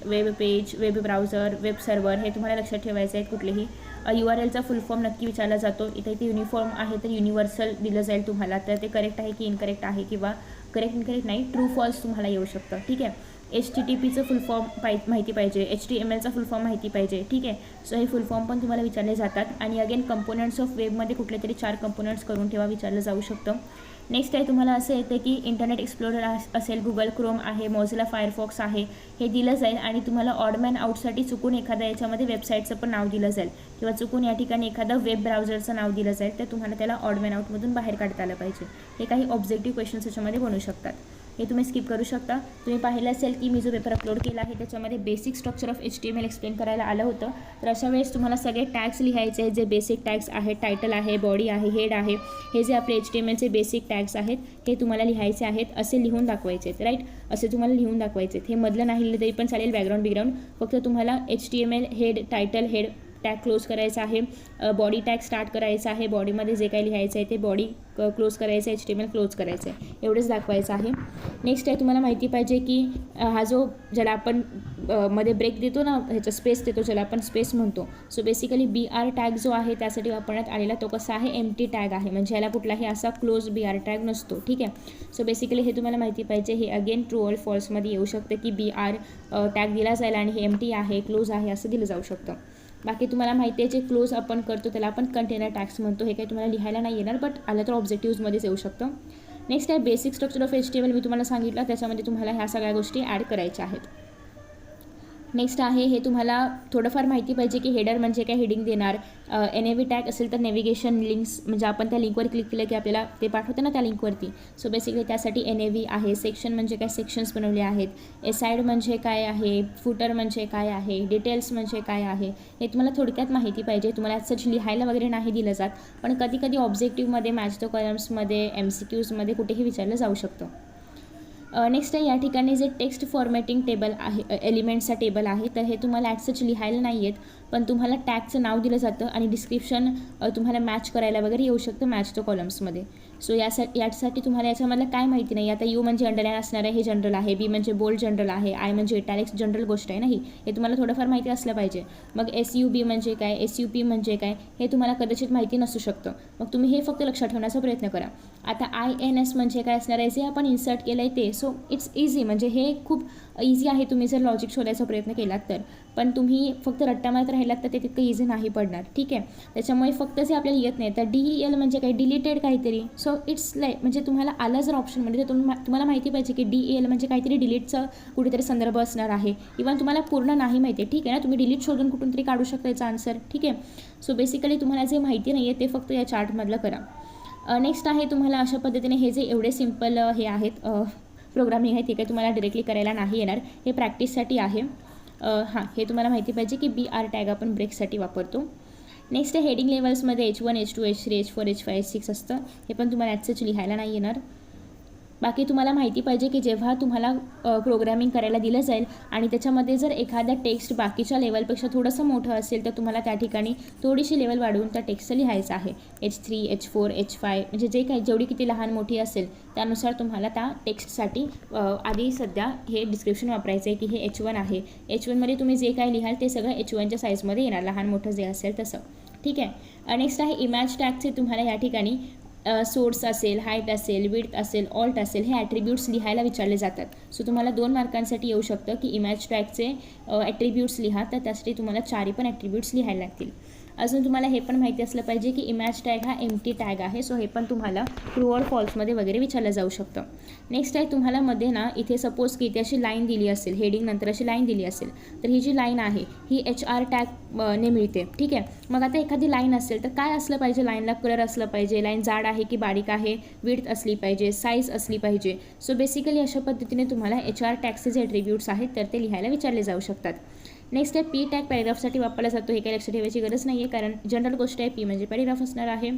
Speaker 1: web page, web browser, web server हे तुम्हाला लक्षात ठेवायचं आहे. कुठलेही URLचा फुल फॉर्म नक्की विचारला जातो. इथे युनिफॉर्म आहे तर युनिव्हर्सल दिलं जाईल तुम्हाला, तर ते करेक्ट आहे की इनकरेक्ट आहे, किंवा करेक्ट इनकरेक्ट नाही, ट्रू फॉल्स तुम्हाला येऊ शकतं. ठीक आहे. HTTPचं फुल फॉर्म माहिती पाहिजे. HTMLचा फुल फॉर्म माहिती पाहिजे. ठीक आहे. सो हे फुल फॉर्म पण तुम्हाला विचारले जातात. आणि अगेन कंपोनंट्स ऑफ वेबमध्ये कुठले तरी 4 कंपोनंट्स करून ठेवा, विचारलं जाऊ शकतं. नेक्स्ट आहे तुम्हाला असं येतं की इंटरनेट एक्सप्लोरर असेल, गुगल क्रोम आहे, मोझिला फायरफॉक्स आहे, हे दिलं जाईल. आणि तुम्हाला ऑडमॅन आउटसाठी चुकून एखाद्या याच्यामध्ये वेबसाईटचं पण नाव दिलं जाईल, किंवा चुकून या ठिकाणी एखादं वेब ब्राउझरचं नाव दिलं जाईल, तर तुम्हाला त्याला ऑडमॅन आउटमधून बाहेर काढता आलं पाहिजे. हे काही ऑब्जेक्टिव्ह क्वेश्चन्स याच्यामध्ये बनू शकतात, हे तुम्ही स्किप करू शकता. तुम्ही पाहिलं असेल की मी जो पेपर अपलोड केला आहे त्याच्यामध्ये basic structure of HTML explain करायला आलं होतं. तर अशा वेळेस तुम्हाला सगळे टॅग्स लिहायचे आहेत, जे बेसिक टॅग्स आहेत. टायटल आहे, बॉडी आहे, हेड आहे, हे जे आपले HTMLचे बेसिक टॅग्स आहेत हे तुम्हाला लिहायचे आहेत. असे लिहून दाखवायचे आहेत, राईट. असे तुम्हाला लिहून दाखवायचे आहेत. हे मधलं नाही लिहिलं तरी पण चालेल, बॅकग्राऊंड. फक्त तुम्हाला HTML head, title head tag close करायचा आहे. बॉडी टॅग स्टार्ट करायचा आहे. बॉडीमध्ये जे काही लिहायचं आहे ते बॉडी क्लोज करायचं आहे, HTML क्लोज करायचं आहे, एवढंच दाखवायचं आहे. नेक्स्ट आहे तुम्हाला माहिती पाहिजे की हा जो ज्याला आपण मध्ये ब्रेक देतो ना, ह्याचा स्पेस देतो, ज्याला आपण स्पेस म्हणतो. सो बेसिकली BR टॅग जो आहे त्यासाठी वापरण्यात आलेला तो कसा आहे, एम्प्टी टॅग आहे, म्हणजे याला कुठलाही असा क्लोज BR टॅग नसतो. ठीक आहे. सो बेसिकली हे तुम्हाला माहिती पाहिजे. हे अगेन ट्रू ऑर फॉल्समध्ये येऊ शकतं की BR टॅग दिला जाईल आणि हे एम्प्टी आहे, क्लोज आहे असं दिलं जाऊ शकतं. बाकी तुम्हाला माहिती आहे जे क्लोज आपण करतो त्याला आपण कंटेनर टॅग्स म्हणतो. हे काही तुम्हाला लिहायला नाही येणार, बट आलं तर ऑब्जेक्टिव्हमध्येच येऊ शकतं. नेक्स्ट आहे बेसिक स्ट्रक्चर ऑफ HTML. मी तुम्हाला सांगितलं, त्याच्यामध्ये तुम्हाला ह्या सगळ्या गोष्टी ॲड करायच्या आहेत. नेक्स्ट आहे, हे तुम्हाला थोडंफार माहिती पाहिजे की हेडर म्हणजे काय, हेडिंग देणार. NAV टॅग असेल तर नेव्हिगेशन लिंक्स, म्हणजे आपण त्या लिंकवर क्लिक केलं की आपल्याला ते पाठवतं ना त्या लिंकवरती. सो बेसिकली त्यासाठी NAV आहे. सेक्शन म्हणजे काय, सेक्शन्स बनवले आहेत. एसाइड म्हणजे काय आहे, फुटर म्हणजे काय आहे, डिटेल्स म्हणजे काय आहे, हे तुम्हाला थोडक्यात माहिती पाहिजे. तुम्हाला सच लिहायला वगैरे नाही दिलं जात, पण कधी कधी ऑब्जेक्टिव्हमध्ये, मॅच द कॉलम्समध्ये, MCQजमध्ये कुठेही विचारलं जाऊ शकतं. नेक्स्ट आहे या ठिकाणी जे टेक्स्ट फॉर्मॅटिंग टेबल आहे, एलिमेंट्सचा टेबल आहे, तर हे तुम्हाला ॲट सच लिहायला नाही येत, पण तुम्हाला टॅगचं नाव दिलं जातं आणि डिस्क्रिप्शन तुम्हाला मॅच करायला वगैरे येऊ शकतं मॅच द कॉलम्समध्ये. सो यासाठी तुम्हाला याच्यामधलं काय माहिती नाही. आता U म्हणजे अंडरलाईन असणार आहे, हे जनरल आहे. B म्हणजे बोल्ड जनरल आहे. I म्हणजे इटॅलिक्स जनरल गोष्ट आहे ना ही, हे तुम्हाला थोडंफार माहिती असलं पाहिजे. मग SUB म्हणजे काय, SUP म्हणजे काय, हे तुम्हाला कदाचित माहिती नसू शकतं. मग तुम्ही हे फक्त लक्षात ठेवण्याचा प्रयत्न करा. आता INS म्हणजे काय असणार आहे, जे आपण इन्सर्ट केलं आहे ते. सो इट्स इझी, म्हणजे हे खूप इझी आहे तुम्ही जर लॉजिक शोधायचा प्रयत्न केलात तर. पण तुम्ही फक्त रट्टा मारत राहिलात तर ते तितकं इझी नाही पडणार. ठीक आहे. त्याच्यामुळे फक्त जे आपल्याला येत नाही तर DEL म्हणजे काय, डिलीटेड काहीतरी. सो इट्स लाईक, म्हणजे तुम्हाला आलं जर ऑप्शनमध्ये तर तुम्हाला माहिती पाहिजे की DEL म्हणजे काहीतरी डिलीटचं कुठेतरी संदर्भ असणार आहे. इव्हन तुम्हाला पूर्ण नाही माहिती आहे, ठीक आहे ना, तुम्ही डिलीट शोधून कुठून तरी काढू शकता याचा आन्सर. ठीक आहे. सो बेसिकली तुम्हाला जे माहिती नाही आहे ते फक्त या चार्टमधलं करा. नेक्स्ट आहे तुम्हाला अशा पद्धतीने हे जे एवढे सिम्पल हे आहेत प्रोग्रामिंग आहे ते काही तुम्हाला डिरेक्टली करायला नाही येणार, हे प्रॅक्टिससाठी आहे. हे तुम्हाला माहिती पाहिजे की BR टॅग आपण ब्रेकसाठी वापरतो. नेक्स्ट आहे heading लेवल्समध्ये H1, H2, H3, H4, H5, H6 असतं. हे पण तुम्हाला ॲटसच लिहायला नाही येणार. बाकी तुम्हाला माहिती पाहिजे की जेव्हा तुम्हाला प्रोग्रॅमिंग करायला दिलं जाईल आणि त्याच्यामध्ये जर एखादा टेक्स्ट बाकीच्या लेवलपेक्षा थोडंसं मोठं असेल तर तुम्हाला त्या ठिकाणी थोडीशी लेवल वाढवून त्या टेक्स्टचं लिहायचं आहे. H3, H4, H5 म्हणजे जे काही जेवढी किती लहान मोठी असेल त्यानुसार तुम्हाला त्या टेक्स्टसाठी आधी सध्या हे डिस्क्रिप्शन वापरायचं आहे की हे H1 आहे. H1मध्ये तुम्ही जे काही लिहाल ते सगळं H1च्या साईजमध्ये येणार, लहान मोठं जे असेल तसं. ठीक आहे. नेक्स्ट आहे इमेज टॅगचे तुम्हाला या ठिकाणी सोर्स असेल, हाईट असेल, विड्थ असेल, ऑल्ट असेल, हे ॲट्रिब्यूट्स लिहायला विचारले जातात. सो तुम्हाला 2 मार्कांसाठी येऊ शकतं की इमेज टॅगचे ॲट्रिब्यूट्स लिहा, तर त्यासाठी तुम्हाला 4 पण ॲट्रिब्यूट्स लिहायला लागतील. अजून तुम्हाला हे पण माहिती असलं पाहिजे की इमेज टॅग हा एम्प्टी टॅग आहे. सो हे पण तुम्हाला ट्रू ऑर फॉल्समध्ये वगैरे विचारलं जाऊ शकतं. नेक्स्ट आहे तुम्हाला मध्ये ना इथे सपोज की इथे अशी लाईन दिली असेल, हेडिंग नंतर अशी लाईन दिली असेल, तर ही जी लाईन आहे ही HR टॅग ने मिळते. ठीक आहे. मग आता एखादी लाईन असेल तर काय असलं पाहिजे, लाईनला कलर असलं पाहिजे, लाईन जाड आहे की बारीक आहे, विड्थ असली पाहिजे, साईज असली पाहिजे. सो बेसिकली अशा पद्धतीने तुम्हाला HR टॅगचे जे ॲट्रिब्यूट्स आहेत तर ते लिहायला विचारले जाऊ शकतात. नेक्स्ट आहे P टॅग पॅरेग्राफसाठी वापरला जातो. हे काही लक्षात ठेवायची गरज नाही आहे कारण जनरल गोष्ट आहे. P म्हणजे पॅरेग्राफ असणार आहे.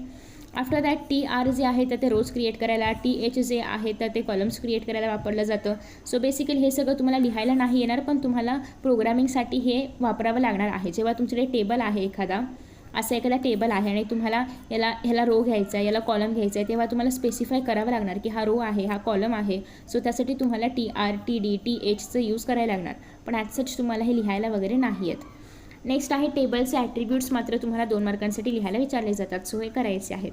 Speaker 1: आफ्टर दॅट TR जे आहे तर ते रोज क्रिएट करायला, TH जे आहे तर ते कॉलम्स क्रिएट करायला वापरलं जातं. सो बेसिकली हे सगळं तुम्हाला लिहायला नाही येणार, पण तुम्हाला प्रोग्रामिंगसाठी हे वापरावं लागणार आहे. जेव्हा तुमच्याकडे टेबल आहे एखादा टेबल आहे आणि तुम्हाला ह्याला रो घ्यायचा आहे, याला कॉलम घ्यायचा आहे, तेव्हा तुम्हाला स्पेसिफाय करावं लागणार की हा रो आहे, हा कॉलम आहे. सो त्यासाठी तुम्हाला TR, TD, THचं यूज करायला लागणार, पण ॲट सच तुम्हाला हे लिहायला वगैरे नाही आहेत. नेक्स्ट आहे टेबलचे ॲट्रिब्यूट्स मात्र तुम्हाला 2 मार्कांसाठी लिहायला विचारले जातात. सो हे करायचे आहेत.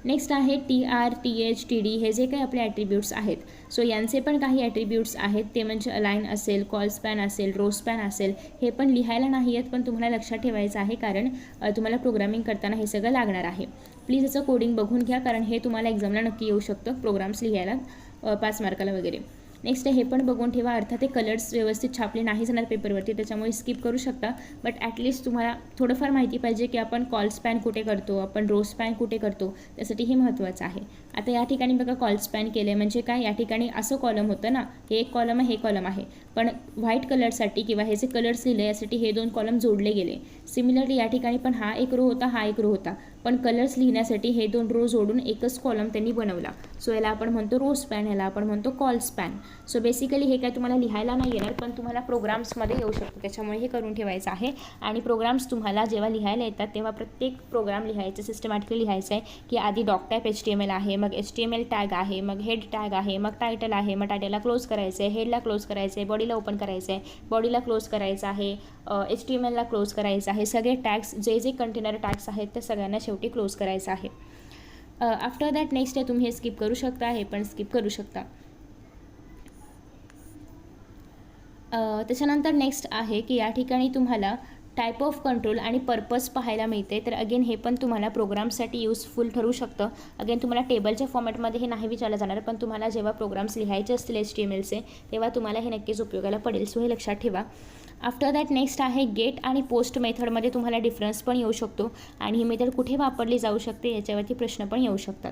Speaker 1: नेक्स्ट आहे TR, TH, TD हे जे काही आपले ॲट्रिब्यूट्स आहेत. सो यांचे पण काही ॲट्रिब्यूट्स आहेत, ते म्हणजे अलाइन असेल, कॉल स्पॅन असेल, रो स्पॅन असेल. हे पण लिहायला नाही आहेत, पण तुम्हाला लक्षात ठेवायचं आहे कारण तुम्हाला प्रोग्रामिंग करताना हे सगळं लागणार आहे. प्लीज याचं कोडिंग बघून घ्या कारण हे तुम्हाला एक्झामला नक्की येऊ शकतं, प्रोग्राम्स लिहायला 5 मार्काला वगैरे. नेक्स्ट हे पण बघून ठेवा. अर्थात ते कलर्स व्यवस्थित छापले नाही जाणार पेपरवरती, त्याच्यामुळे स्किप करू शकता. बट ॲटलिस्ट तुम्हाला थोडंफार माहिती पाहिजे की आपण कॉल स्पॅन कुठे करतो, आपण रो स्पॅन कुठे करतो, त्यासाठी हे महत्त्वाचं आहे. आता या ठिकाणी बघा कॉल स्पॅन केले म्हणजे काय, या ठिकाणी असं कॉलम होतं ना, हे एक कॉलम आहे, हे कॉलम आहे, पण व्हाईट कलरसाठी किंवा हे जे कलर्स लिहिले यासाठी हे 2 कॉलम जोडले गेले. सिमिलरली या ठिकाणी पण हा एक रो होता, हा एक रो होता, पण कलर्स लिहिण्यासाठी हे 2 रो जोडून एकच कॉलम त्यांनी बनवला. सो याला आपण म्हणतो रो स्पॅन, ह्याला आपण म्हणतो कॉल स्पॅन. सो बेसिकली हे काय तुम्हाला लिहायला नाही येणार, पण तुम्हाला प्रोग्राम्समध्ये येऊ शकतो, त्याच्यामुळे हे करून ठेवायचं आहे. आणि प्रोग्राम्स तुम्हाला जेव्हा लिहायला येतात तेव्हा प्रत्येक प्रोग्राम लिहायचं सिस्टमॅटिकली लिहायचं आहे की आधी डॉक टाईप HTML आहे, मग HTML टॅग आहे, मग हेड टॅग आहे, मग टायटल आहे, मग टायटलला क्लोज करायचं आहे, हेडला क्लोज करायचं आहे, बॉडीला ओपन करायचं आहे, बॉडीला क्लोज करायचं आहे, HTMLला क्लोज करायचं आहे. सगळे टॅग्स जे कंटेनर टॅग्स आहेत ते सगळ्यांना शेवटी क्लोज करायचं आहे. आफ्टर दॅट नेक्स्ट आहे तुम्ही हे स्किप करू शकता, हे पण स्किप करू शकता. त्याच्यानंतर नेक्स्ट आहे की या ठिकाणी तुम्हाला टाईप ऑफ कंट्रोल आणि पर्पज पाहायला मिळते. तर अगेन हे पण तुम्हाला प्रोग्रामसाठी यूजफुल ठरू शकतं. अगेन तुम्हाला टेबलच्या फॉर्मॅटमध्ये हे नाही विचारलं जाणार, पण तुम्हाला जेव्हा प्रोग्राम्स लिहायचे असतील HTMLचे तेव्हा तुम्हाला हे नक्कीच उपयोगाला पडेल. सो हे लक्षात ठेवा. आफ्टर दॅट नेक्स्ट आहे गेट आणि पोस्ट मेथडमध्ये तुम्हाला डिफरन्स पण येऊ शकतो आणि ही मेथड कुठे वापरली जाऊ शकते याच्यावरती प्रश्न पण येऊ शकतात.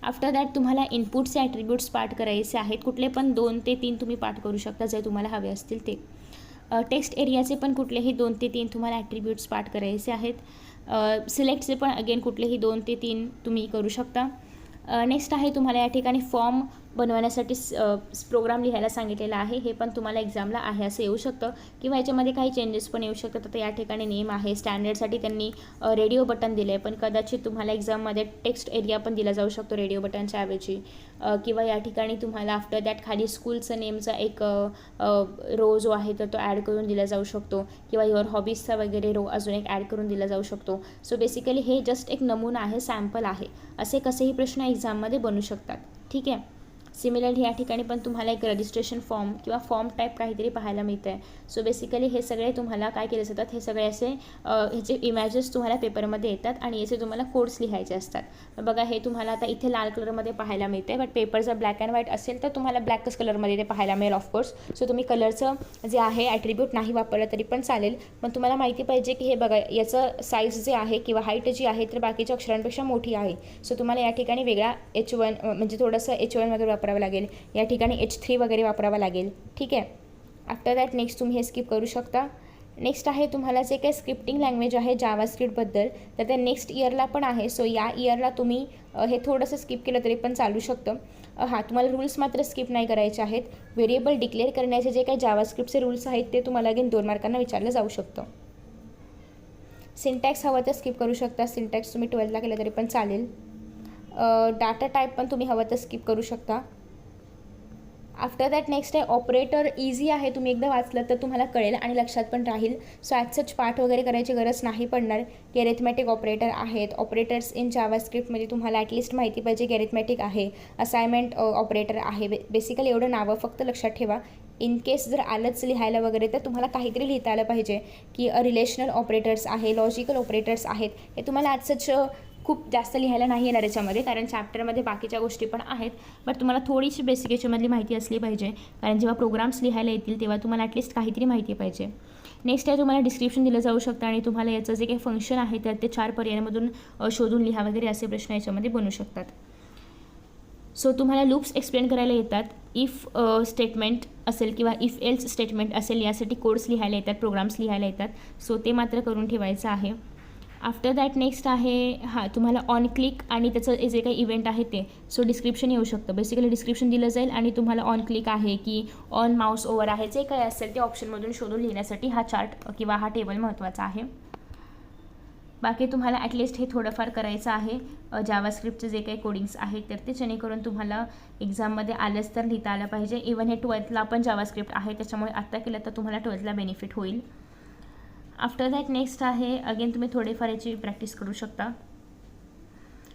Speaker 1: आफ्टर दॅट तुम्हाला इनपुटचे ॲट्रिब्यूट्स पाठ करायचे आहेत. कुठले पण 2 ते 3 तुम्ही पाठ करू शकता जे तुम्हाला हवे असतील ते. टेक्स्ट एरियाचे पण कुठलेही 2 ते 3 तुम्हाला ॲट्रिब्यूट्स पाठ करायचे आहेत. सिलेक्टचे पण अगेन कुठलेही 2 ते 3 तुम्ही करू शकता. नेक्स्ट आहे तुम्हाला या ठिकाणी फॉर्म बनवण्यासाठी प्रोग्राम लिहायला सांगितलेला आहे. हे पण तुम्हाला एक्झामला आहे असं येऊ शकतं किंवा याच्यामध्ये काही चेंजेस पण येऊ शकतात. आता या ठिकाणी नेम आहे, स्टँडर्डसाठी त्यांनी रेडिओ बटन दिले आहे, पण कदाचित तुम्हाला एक्झाममध्ये टेक्स्ट एरिया पण दिला जाऊ शकतो रेडिओ बटनच्या ऐवजी. किंवा या ठिकाणी तुम्हाला आफ्टर दॅट खाली स्कूलचं नेमचा एक रो जो आहे तर तो ॲड करून दिला जाऊ शकतो किंवा युअर हॉबीजचा वगैरे रो अजून एक ॲड करून दिला जाऊ शकतो. सो बेसिकली हे जस्ट एक नमुना आहे, सॅम्पल आहे. असे कसेही प्रश्न एक्झाममध्ये बनू शकतात. ठीक आहे. सिमिलरली या ठिकाणी पण तुम्हाला एक रजिस्ट्रेशन फॉर्म किंवा फॉर्म टाईप काहीतरी पाहायला मिळतं आहे. सो बेसिकली हे सगळे तुम्हाला काय केले जातात, हे सगळे असे ह्याचे इमेजेस तुम्हाला पेपरमध्ये येतात आणि याचे तुम्हाला कोड्स लिहायचे असतात. बघा हे तुम्हाला आता इथे लाल कलरमध्ये पाहायला मिळते, बट पेपर जर ब्लॅक अँड व्हाईट असेल तर तुम्हाला ब्लॅकच कलरमध्ये ते पाहायला मिळेल ऑफकोर्स. सो तुम्ही कलरचं जे आहे ॲट्रिब्यूट नाही वापरलं तरी पण चालेल, पण तुम्हाला माहिती पाहिजे की हे बघा याचं साईज जे आहे किंवा हाईट जी आहे तर बाकीच्या अक्षरांपेक्षा मोठी आहे. सो तुम्हाला या ठिकाणी वेगळा H1 म्हणजे थोडंसं H1 वगैरे वापरावं लागेल, या ठिकाणी H3 वगैरे वापरावा लागेल. ठीक आहे. आफ्टर दॅट नेक्स्ट तुम्ही हे स्किप करू शकता. नेक्स्ट आहे तुम्हाला जे काही स्क्रिप्टिंग लँग्वेज आहे जावास्क्रिप्टबद्दल तर ते नेक्स्ट इयरला पण आहे. सो या इयरला तुम्ही हे थोडंसं स्किप केलं तरी पण चालू शकतं. तुम्हाला रूल्स मात्र स्किप नाही करायचे आहेत. व्हेरिएबल डिक्लेअर करण्याचे जे काही जावास्क्रिप्टचे रूल्स आहेत ते तुम्हाला अगेन 2 मार्कांना विचारलं जाऊ शकतं. सिंटॅक्स हवं तर स्किप करू शकता. सिंटॅक्स तुम्ही 12ला केलं तरी पण चालेल. डाटा टाईप पण तुम्ही हवं तर स्किप करू शकता. आफ्टर दॅट नेक्स्ट आहे ऑपरेटर. इझी आहे, तुम्ही एकदा वाचलं तर तुम्हाला कळेल आणि लक्षात पण राहील. सो ॲज सच पाठ वगैरे करायची गरज नाही पडणार. की अरिथमॅटिक ऑपरेटर आहेत. ऑपरेटर्स इन जावास्क्रिप्टमध्ये तुम्हाला ॲटलिस्ट माहिती पाहिजे की अरिथमॅटिक आहे, असाइनमेंट ऑपरेटर आहे. बेसिकली एवढं नावं फक्त लक्षात ठेवा. इन केस जर आलंच लिहायला वगैरे तर तुम्हाला काहीतरी लिहिता आलं पाहिजे की रिलेशनल ऑपरेटर्स आहे, लॉजिकल ऑपरेटर्स आहेत. हे तुम्हाला ॲज सच खूप जास्त लिहायला नाही येणार याच्यामध्ये, कारण चॅप्टरमध्ये बाकीच्या गोष्टी पण आहेत. बट तुम्हाला थोडीशी बेसिक याच्यामधली माहिती असली पाहिजे, कारण जेव्हा प्रोग्राम्स लिहायला येतील तेव्हा तुम्हाला ॲटलिस्ट काहीतरी माहिती पाहिजे. नेक्स्ट आहे तुम्हाला डिस्क्रिप्शन दिलं जाऊ शकतं आणि तुम्हाला याचं जे काही फंक्शन आहे तर ते 4 पर्यायांमधून शोधून लिहा वगैरे असे प्रश्न याच्यामध्ये बनू शकतात. सो तुम्हाला लूप्स एक्सप्लेन करायला येतात. इफ स्टेटमेंट असेल किंवा इफ एल्स स्टेटमेंट असेल यासाठी कोड्स लिहायला येतात, प्रोग्राम्स लिहायला येतात. सो ते मात्र करून ठेवायचं आहे. आफ्टर दॅट नेक्स्ट आहे तुम्हाला ऑन क्लिक आणि त्याचं जे काही इव्हेंट आहे ते. सो डिस्क्रिप्शन येऊ शकतं. बेसिकली डिस्क्रिप्शन दिलं जाईल आणि तुम्हाला ऑन क्लिक आहे की ऑन माऊस ओव्हर आहे, जे काही असेल ते ऑप्शनमधून शोधून लिहिण्यासाठी हा चार्ट किंवा हा टेबल महत्त्वाचा आहे. बाकी तुम्हाला ॲटलिस्ट हे थोडंफार करायचं आहे जावास्क्रिप्टचे जे काही कोडिंग्स आहेत तर ते, जेणेकरून तुम्हाला एक्झाममध्ये आलंच तर लिहिता आलं पाहिजे. इवन हे 12थला पण जावास्क्रिप्ट आहे, त्याच्यामुळे आत्ता केलं तर तुम्हाला 12थला बेनिफिट होईल. आफ्टर दॅट नेक्स्ट आहे अगेन तुम्ही थोडेफार याची प्रॅक्टिस करू शकता.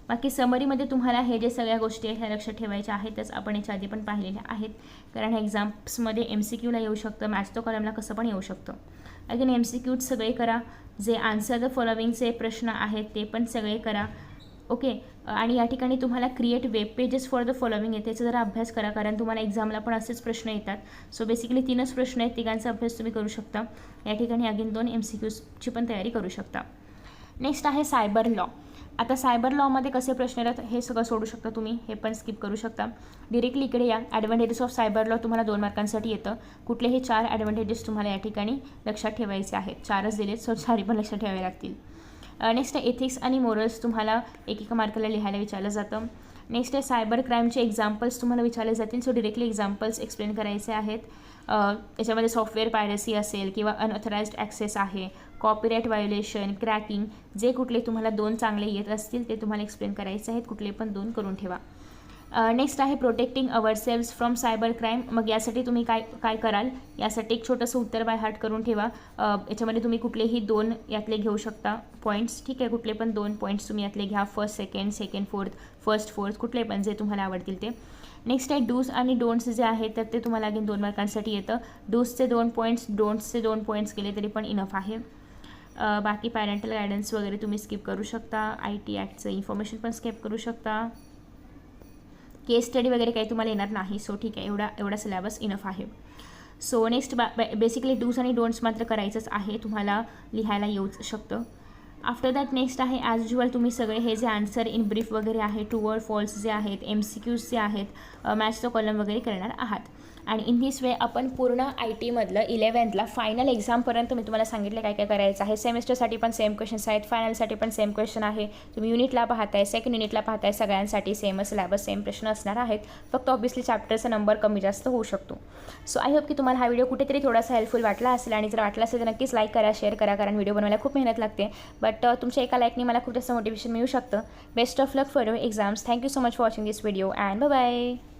Speaker 1: बाकी समरीमध्ये तुम्हाला हे जे सगळ्या गोष्टी आहेत ह्या लक्षात ठेवायच्या आहेतच. आपण याच्या आधी पण पाहिलेल्या आहेत, कारण एक्झाम्समध्ये MCQला येऊ शकतं, मॅथ्स द कॉलमला कसं पण येऊ शकतं. अगेन MCQ सगळे करा. जे आन्सर द फॉलोविंगचे प्रश्न आहेत ते पण सगळे करा. ओके. आणि या ठिकाणी तुम्हाला create web pages for the following आहे, त्याचा जरा अभ्यास करा, कारण तुम्हाला एक्झामला पण असेच प्रश्न येतात. सो बेसिकली 3च प्रश्न आहेत, तिघांचा अभ्यास तुम्ही करू शकता. या ठिकाणी अगेन 2 MCQची पण तयारी करू शकता. नेक्स्ट आहे सायबर लॉ. आता सायबर लॉमध्ये कसे प्रश्न येतात हे सगळं सोडू शकता तुम्ही, हे पण स्किप करू शकता. डिरेक्टली इकडे या. ॲडव्हान्टेजेस ऑफ सायबर लॉ तुम्हाला 2 मार्कांसाठी येतं. कुठलेही 4 ॲडव्हान्टेजेस तुम्हाला या ठिकाणी लक्षात ठेवायचे आहेत. 4च दिलेत, सो 4 पण लक्षात ठेवावे लागतील. नेक्स्ट आहे एथिक्स आणि मोरल्स, तुम्हाला एकेका मार्काला लिहायला विचारलं जातं. नेक्स्ट आहे सायबर क्राईमचे एक्झाम्पल्स तुम्हाला विचारले जातील. सो डिरेक्टली एक्झाम्पल्स एक्सप्लेन करायचे आहेत. याच्यामध्ये सॉफ्टवेअर पायरसी असेल किंवा अनऑथराइज्ड ॲक्सेस आहे, कॉपीराईट व्हायोलेशन, क्रॅकिंग, जे कुठले तुम्हाला 2 चांगले येत असतील ते तुम्हाला एक्सप्लेन करायचे आहेत, कुठले पण 2 करून ठेवा. नेक्स्ट आहे protecting ourselves from cyber crime. मग यासाठी तुम्ही काय कराल, यासाठी एक छोटंसं उत्तर बाय हार्ट करून ठेवा. याच्यामध्ये तुम्ही कुठलेही 2 यातले घेऊ शकता पॉईंट्स, ठीक आहे. कुठले पण 2 पॉईंट्स तुम्ही यातले घ्या, फर्स्ट सेकंड फोर्थ कुठले पण जे तुम्हाला आवडतील ते. नेक्स्ट आहे डूज आणि डोंट्स जे आहेत तर ते तुम्हाला अगेन 2 मार्कांसाठी येतं. डूजचे 2 पॉईंट्स, डोंट्सचे 2 पॉईंट्स केले तरी पण इनफ आहे. बाकी पॅरेंटल गायडन्स वगैरे तुम्ही स्किप करू शकता. IT ॲक्टचं इन्फॉर्मेशन पण स्किप करू शकता. केस स्टडी वगैरे काही तुम्हाला येणार नाही, सो ठीक आहे, एवढा सिलेबस इनफ आहे. सो नेक्स्ट बेसिकली डूज आणि डोंट्स मात्र करायचंच आहे, तुम्हाला लिहायला येऊच शकतं. आफ्टर दॅट नेक्स्ट आहे ॲज युजल तुम्ही सगळे हे जे आन्सर इन ब्रीफ वगैरे आहे, ट्रू और फॉल्स जे आहेत, MCQs जे आहेत, मॅथ्सचं कॉलम वगैरे करणार आहात. आणि इन दिस वे आपण पूर्ण IT मधलं 11th फायनल एक्झामपर्यंत मी तुम्हाला सांगितलं काय काय करायचं आहे. सेमिस्टरसाठी पण सेम क्वेश्चन्स आहेत, फायनलसाठी पण सेम क्वेश्चन आहे. तुम्ही युनिटला पाहताय, सेकंड युनिटला पाहताय, सगळ्यांसाठी सेमच सिलेबस, सेम प्रश्न असणार आहेत. फक्त ऑब्व्हियसली चॅप्टरचा नंबर कमी जास्त होऊ शकतो. सो आय होप की तुम्हाला हा व्हिडिओ कुठेतरी थोडासा हेल्पफुल वाटला असेल, आणि जर वाटला असेल तर नक्कीच लाईक करा, शेअर करा, कारण व्हिडिओ बनवायला खूप मेहनत लागते. बट तुमच्या एका लाईकने मला खूप जास्त मोटिवेशन मिळू शकतं. Best of luck for your exams. Thank you so much for watching this video and bye bye.